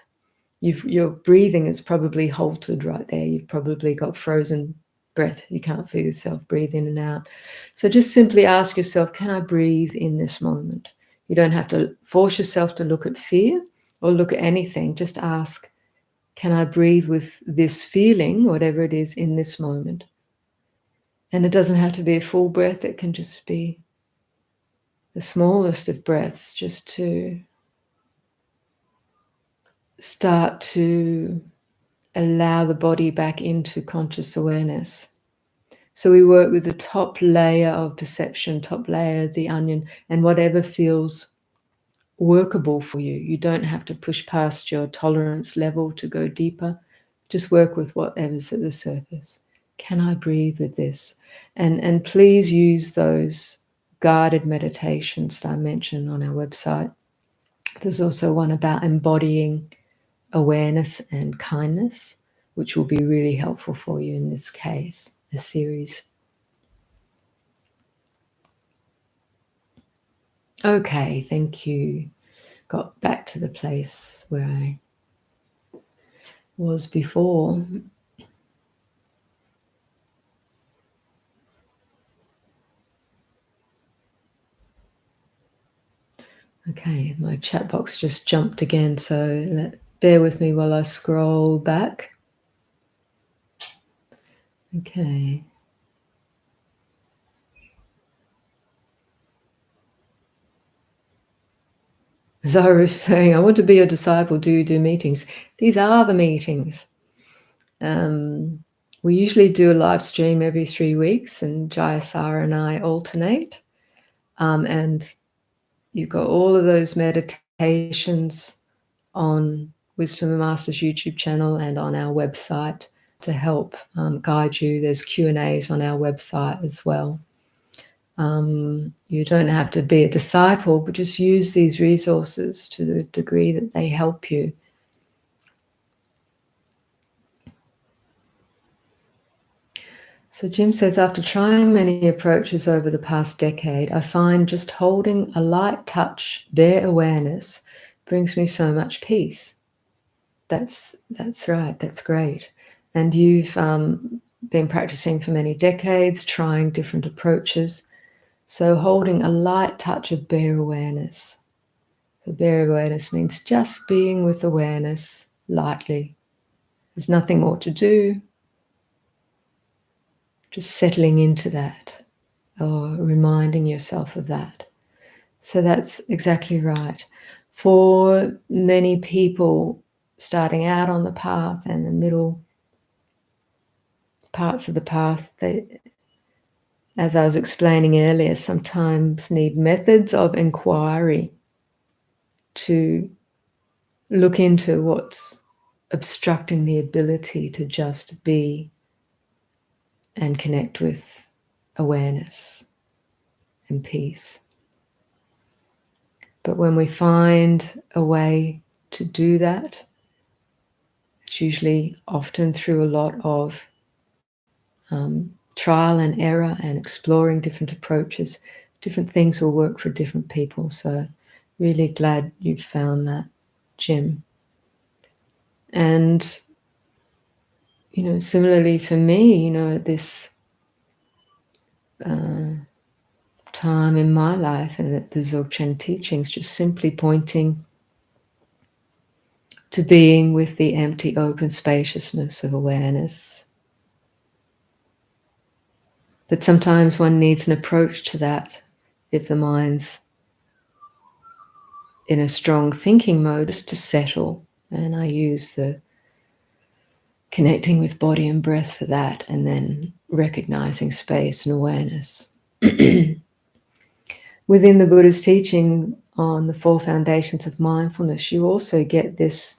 your breathing is probably halted right there. You've probably got frozen breath. You can't feel yourself breathe in and out. So just simply ask yourself, can I breathe in this moment? You don't have to force yourself to look at fear or look at anything. Just ask, can I breathe with this feeling, whatever it is, in this moment? And it doesn't have to be a full breath. It can just be the smallest of breaths, just to start to allow the body back into conscious awareness. So we work with the top layer of perception, top layer of the onion, and whatever feels workable for you. You don't have to push past your tolerance level to go deeper. Just work with whatever's at the surface. Can I breathe with this? And please use those guided meditations that I mentioned on our website. There's also one about embodying awareness and kindness, which will be really helpful for you in this case, a series. Okay, thank you. Got back to the place where I was before. Okay, my chat box just jumped again, so bear with me while I scroll back. Okay. Zara is saying, I want to be your disciple. Do you do meetings? These are the meetings. We usually do a live stream every 3 weeks, and Jayasara and I alternate. And you've got all of those meditations on Wisdom and Masters YouTube channel and on our website to help guide you. There's Q&As on our website as well. You don't have to be a disciple, but just use these resources to the degree that they help you. So Jim says, after trying many approaches over the past decade, I find just holding a light touch, bare awareness, brings me so much peace. That's right, that's great. And you've been practicing for many decades, trying different approaches. So holding a light touch of bare awareness. So bare awareness means just being with awareness lightly. There's nothing more to do. Just settling into that or reminding yourself of that. So that's exactly right. For many people starting out on the path and the middle parts of the path, they, as I was explaining earlier, sometimes need methods of inquiry to look into what's obstructing the ability to just be and connect with awareness and peace. But when we find a way to do that, it's usually often through a lot of trial and error and exploring different approaches. Different things will work for different people. So really glad you've found that, Jim. And, similarly for me, at this time in my life and at the Dzogchen teachings, just simply pointing to being with the empty, open spaciousness of awareness. But sometimes one needs an approach to that if the mind's in a strong thinking mode, just to settle. And I use the connecting with body and breath for that, and then recognizing space and awareness. Within the Buddha's teaching on the 4 foundations of mindfulness, you also get this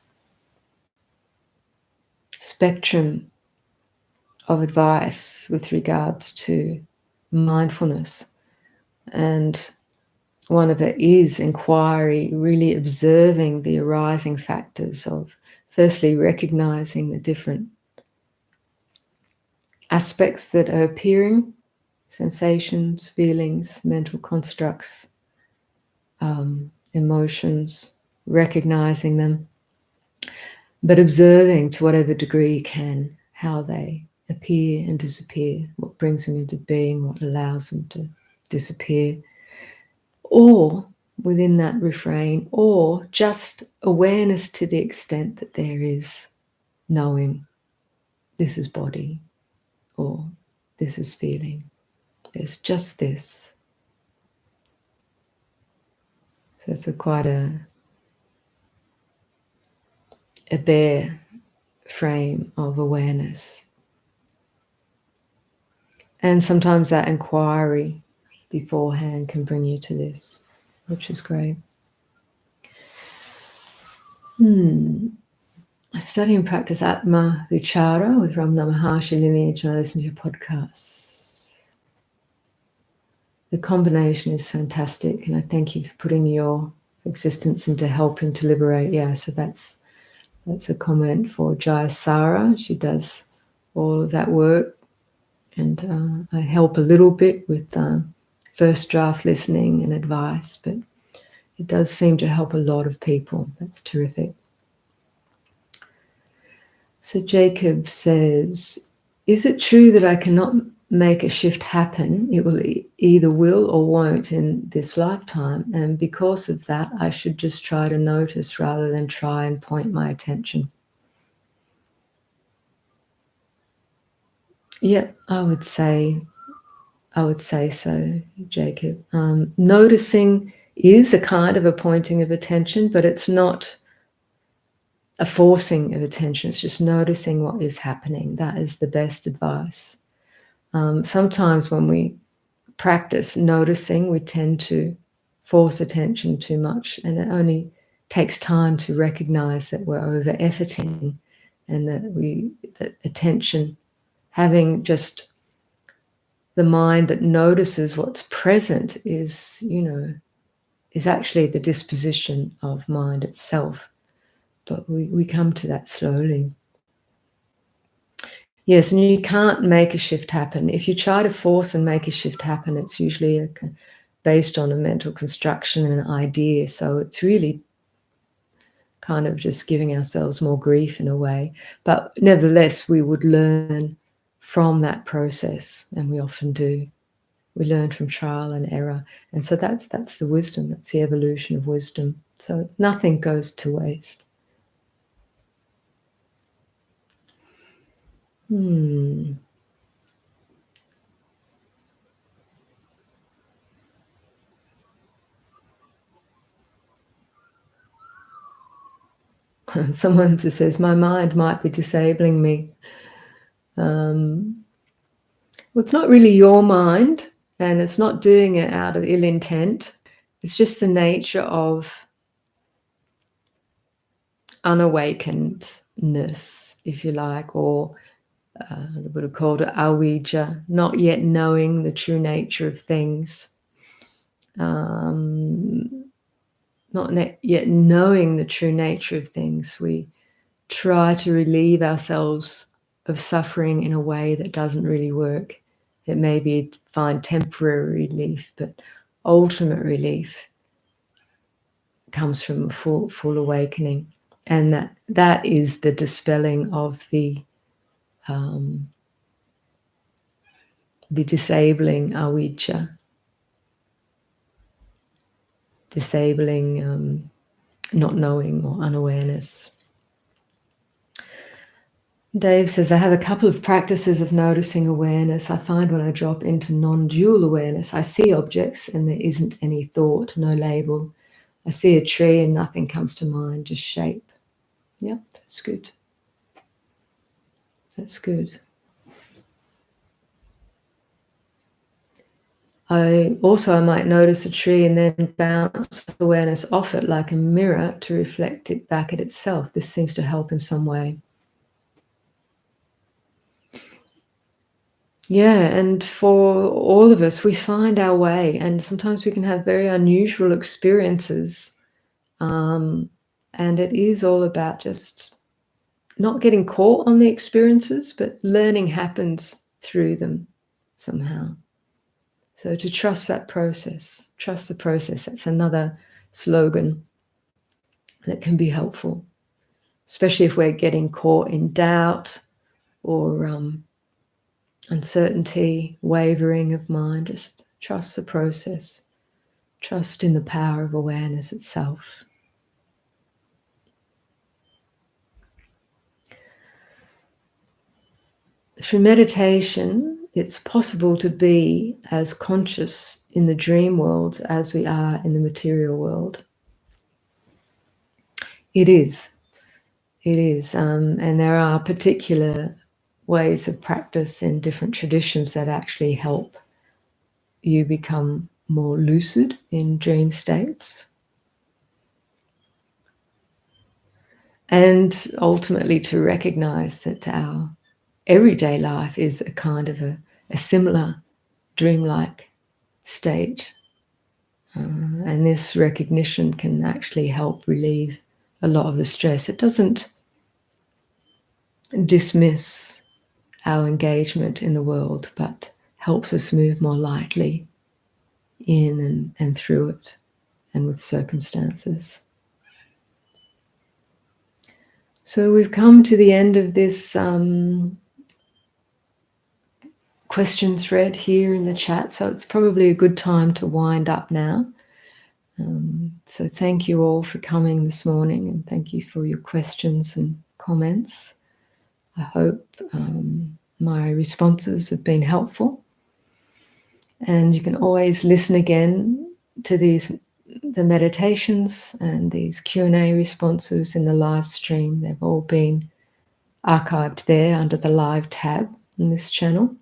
spectrum of advice with regards to mindfulness. And one of it is inquiry, really observing the arising factors of, firstly, recognizing the different aspects that are appearing, sensations, feelings, mental constructs, emotions, recognizing them, but observing to whatever degree you can how they appear and disappear, what brings them into being, what allows them to disappear, or within that refrain, or just awareness to the extent that there is knowing this is body or this is feeling. There's just this. So it's quite a bare frame of awareness. And sometimes that inquiry beforehand can bring you to this, which is great. I study and practice Atma Vichara with Ramana Maharshi lineage, and I listen to your podcasts. The combination is fantastic, and I thank you for putting your existence into helping to liberate. Yeah, so that's a comment for Jayasara. She does all of that work, and I help a little bit with first draft listening and advice, but it does seem to help a lot of people. That's terrific. So Jacob says, is it true that I cannot make a shift happen? It will either will or won't in this lifetime, and because of that, I should just try to notice rather than try and point my attention. Yeah, I would say so, Jacob. Noticing is a kind of a pointing of attention, but it's not a forcing of attention. It's just noticing what is happening. That is the best advice. Sometimes when we practice noticing, we tend to force attention too much, and it only takes time to recognize that we're over-efforting, and that attention, having just the mind that notices what's present is actually the disposition of mind itself. But we come to that slowly. Yes, and you can't make a shift happen. If you try to force and make a shift happen, it's usually based on a mental construction and an idea. So it's really kind of just giving ourselves more grief in a way. But nevertheless, we would learn from that process, and we often do. We learn from trial and error. And so that's the wisdom, that's the evolution of wisdom. So nothing goes to waste. Someone who says, my mind might be disabling me. Well, it's not really your mind, and it's not doing it out of ill intent. It's just the nature of unawakenedness, if you like, or the Buddha called it avijja, not yet knowing the true nature of things. Not yet knowing the true nature of things, we try to relieve ourselves of suffering in a way that doesn't really work. It may be find temporary relief, but ultimate relief comes from a full awakening, and that is the dispelling of the disabling avijja, disabling not knowing or unawareness. Dave says, I have a couple of practices of noticing awareness. I find when I drop into non-dual awareness, I see objects and there isn't any thought, no label. I see a tree and nothing comes to mind, just shape. Yeah, that's good. That's good. I might notice a tree and then bounce awareness off it like a mirror to reflect it back at itself. This seems to help in some way. Yeah, and for all of us, we find our way, and sometimes we can have very unusual experiences. And it is all about just not getting caught on the experiences, but learning happens through them somehow. So to trust that process, trust the process, that's another slogan that can be helpful, especially if we're getting caught in doubt or uncertainty, wavering of mind. Just trust the process, trust in the power of awareness itself. Through meditation, it's possible to be as conscious in the dream world as we are in the material world. It is. And there are particular ways of practice in different traditions that actually help you become more lucid in dream states. And ultimately to recognize that our everyday life is a kind of a similar dreamlike state. And this recognition can actually help relieve a lot of the stress. It doesn't dismiss our engagement in the world, but helps us move more lightly in and through it and with circumstances. So we've come to the end of this question thread here in the chat, so it's probably a good time to wind up now. So thank you all for coming this morning, and thank you for your questions and comments. I hope my responses have been helpful. And you can always listen again to these the meditations and these Q&A responses in the live stream, they've all been archived there under the live tab in this channel.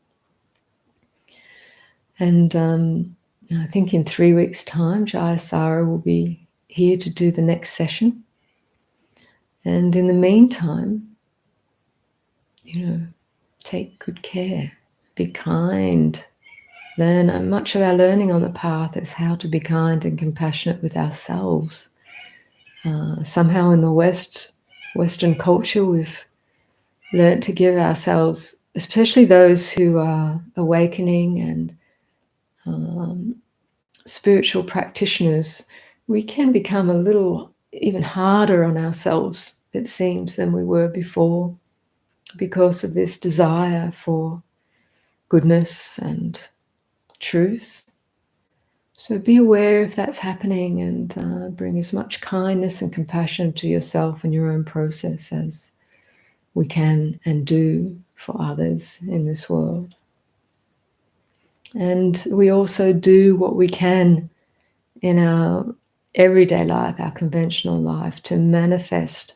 And I think in 3 weeks' time, Jaya Sara will be here to do the next session. And in the meantime, take good care, be kind. Much of our learning on the path is how to be kind and compassionate with ourselves. Somehow in the Western culture, we've learned to give ourselves, especially those who are awakening and spiritual practitioners, we can become a little even harder on ourselves, it seems, than we were before, because of this desire for goodness and truth. So be aware if that's happening, and bring as much kindness and compassion to yourself and your own process as we can and do for others in this world. And we also do what we can in our everyday life, our conventional life, to manifest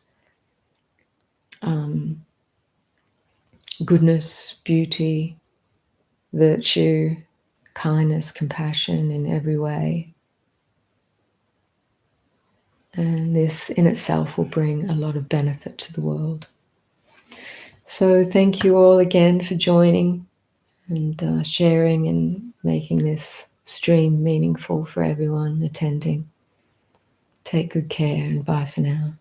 goodness, beauty, virtue, kindness, compassion in every way. And this in itself will bring a lot of benefit to the world. So thank you all again for joining and sharing and making this stream meaningful for everyone attending. Take good care and bye for now.